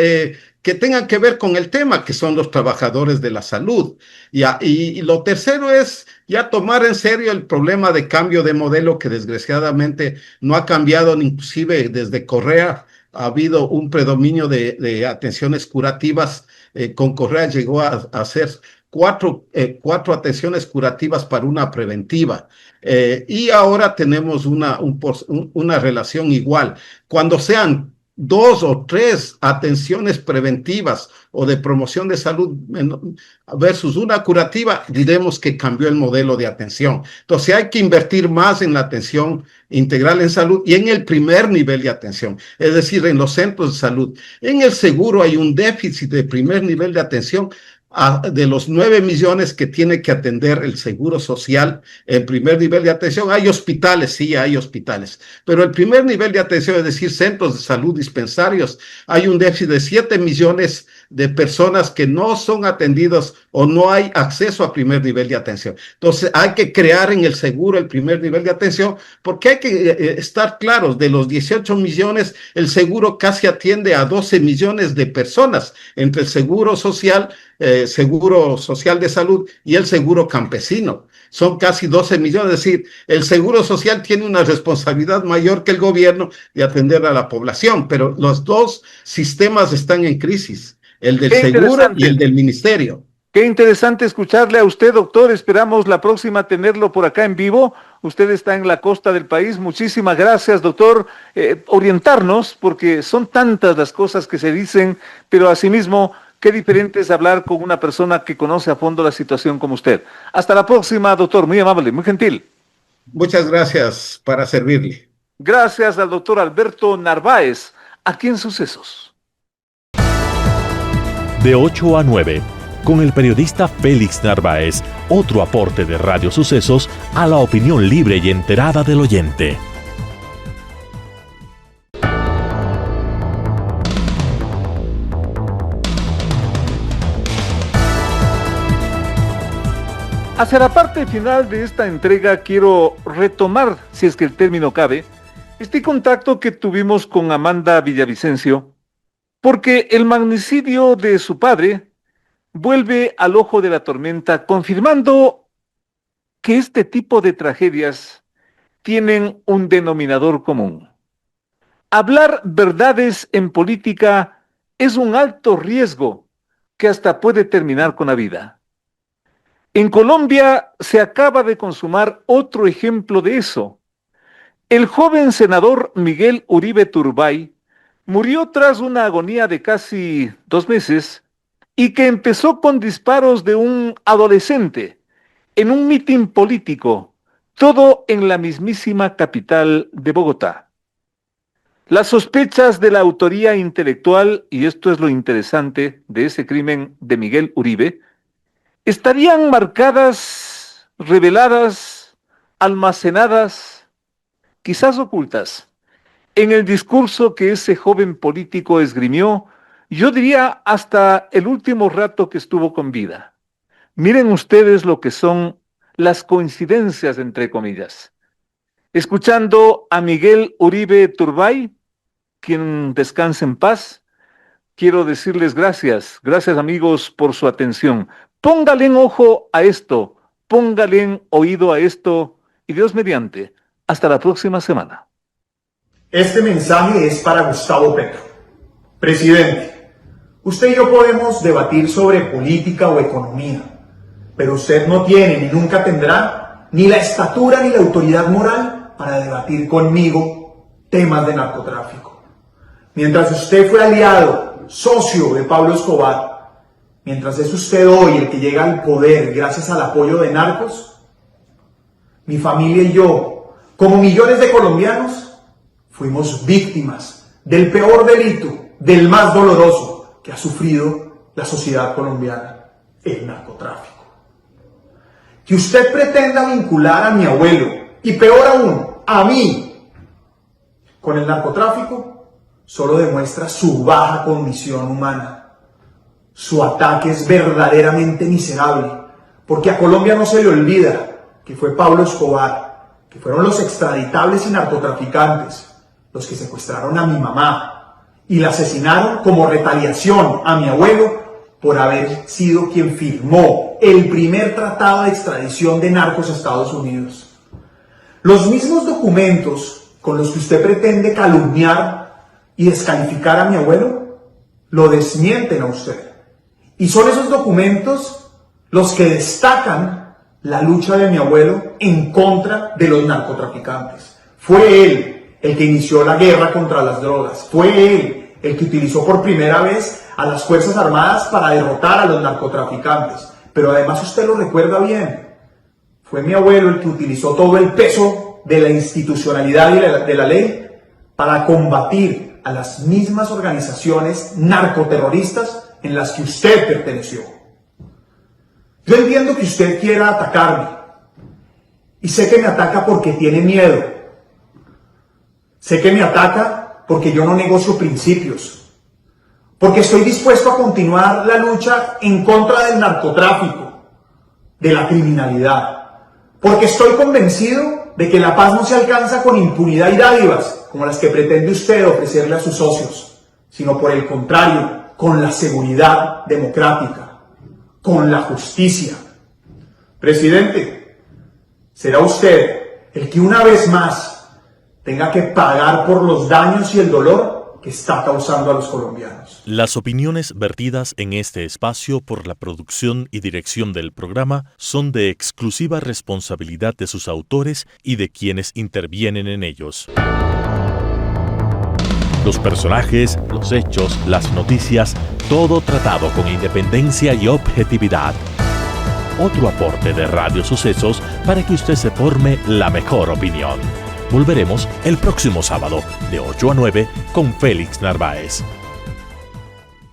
F: que tengan que ver con el tema, que son los trabajadores de la salud. Y lo tercero es ya tomar en serio el problema de cambio de modelo, que desgraciadamente no ha cambiado, inclusive desde Correa ha habido un predominio de atenciones curativas. Con Correa llegó a hacer cuatro atenciones curativas para una preventiva. Y ahora tenemos una relación igual. Cuando sean 2 o 3 atenciones preventivas o de promoción de salud versus una curativa, diremos que cambió el modelo de atención. Entonces hay que invertir más en la atención integral en salud y en el primer nivel de atención, es decir, en los centros de salud. En el seguro hay un déficit de primer nivel de atención. De los 9 millones que tiene que atender el Seguro Social en primer nivel de atención, hay hospitales, sí, hay hospitales, pero el primer nivel de atención, es decir, centros de salud, dispensarios, hay un déficit de 7 millones de personas que no son atendidas o no hay acceso a primer nivel de atención. Entonces hay que crear en el seguro el primer nivel de atención, porque hay que estar claros, de los 18 millones, el seguro casi atiende a 12 millones de personas, entre el seguro social de salud y el seguro campesino. Son casi 12 millones, es decir, el seguro social tiene una responsabilidad mayor que el gobierno de atender a la población, pero los dos sistemas están en crisis, el del seguro y el del ministerio.
B: Qué interesante escucharle a usted, doctor. Esperamos la próxima tenerlo por acá en vivo. Usted está en la costa del país. Muchísimas gracias, doctor. Orientarnos, porque son tantas las cosas que se dicen, pero asimismo, qué diferente es hablar con una persona que conoce a fondo la situación como usted. Hasta la próxima, doctor. Muy amable, muy gentil.
F: Muchas gracias, para servirle.
B: Gracias al doctor Alberto Narváez, aquí en Sucesos.
A: De 8 a 9, con el periodista Félix Narváez, otro aporte de Radio Sucesos a la opinión libre y enterada del oyente.
B: Hacia la parte final de esta entrega quiero retomar, si es que el término cabe, este contacto que tuvimos con Amanda Villavicencio, porque el magnicidio de su padre vuelve al ojo de la tormenta, confirmando que este tipo de tragedias tienen un denominador común. Hablar verdades en política es un alto riesgo que hasta puede terminar con la vida. En Colombia se acaba de consumar otro ejemplo de eso. El joven senador Miguel Uribe Turbay murió tras una agonía de casi 2 meses y que empezó con disparos de un adolescente en un mitin político, todo en la mismísima capital de Bogotá. Las sospechas de la autoría intelectual, y esto es lo interesante de ese crimen de Miguel Uribe, estarían marcadas, reveladas, almacenadas, quizás ocultas, en el discurso que ese joven político esgrimió, yo diría hasta el último rato que estuvo con vida. Miren ustedes lo que son las coincidencias, entre comillas. Escuchando a Miguel Uribe Turbay, quien descanse en paz, quiero decirles gracias amigos por su atención. Póngale en ojo a esto, póngale en oído a esto, y Dios mediante, hasta la próxima semana.
G: Este mensaje es para Gustavo Petro. Presidente, usted y yo podemos debatir sobre política o economía, pero usted no tiene ni nunca tendrá ni la estatura ni la autoridad moral para debatir conmigo temas de narcotráfico. Mientras usted fue aliado, socio de Pablo Escobar, mientras es usted hoy el que llega al poder gracias al apoyo de narcos, mi familia y yo, como millones de colombianos, fuimos víctimas del peor delito, del más doloroso que ha sufrido la sociedad colombiana, el narcotráfico. Que usted pretenda vincular a mi abuelo, y peor aún, a mí, con el narcotráfico, solo demuestra su baja condición humana. Su ataque es verdaderamente miserable, porque a Colombia no se le olvida que fue Pablo Escobar, que fueron los extraditables y narcotraficantes los que secuestraron a mi mamá y la asesinaron como retaliación a mi abuelo por haber sido quien firmó el primer tratado de extradición de narcos a Estados Unidos. Los mismos documentos con los que usted pretende calumniar y descalificar a mi abuelo, lo desmienten a usted. Y son esos documentos los que destacan la lucha de mi abuelo en contra de los narcotraficantes. Fue él el que inició la guerra contra las drogas. Fue él el que utilizó por primera vez a las Fuerzas Armadas para derrotar a los narcotraficantes. Pero además usted lo recuerda bien. Fue mi abuelo el que utilizó todo el peso de la institucionalidad y de la ley para combatir a las mismas organizaciones narcoterroristas en las que usted perteneció. Yo entiendo que usted quiera atacarme, y sé que me ataca porque tiene miedo. Sé que me ataca porque yo no negocio principios, porque estoy dispuesto a continuar la lucha en contra del narcotráfico, de la criminalidad, porque estoy convencido de que la paz no se alcanza con impunidad y dádivas, como las que pretende usted ofrecerle a sus socios, sino por el contrario, con la seguridad democrática, con la justicia. Presidente, será usted el que una vez más tenga que pagar por los daños y el dolor que está causando a los colombianos.
A: Las opiniones vertidas en este espacio por la producción y dirección del programa son de exclusiva responsabilidad de sus autores y de quienes intervienen en ellos. Los personajes, los hechos, las noticias, todo tratado con independencia y objetividad. Otro aporte de Radio Sucesos para que usted se forme la mejor opinión. Volveremos el próximo sábado de 8 a 9 con Félix Narváez.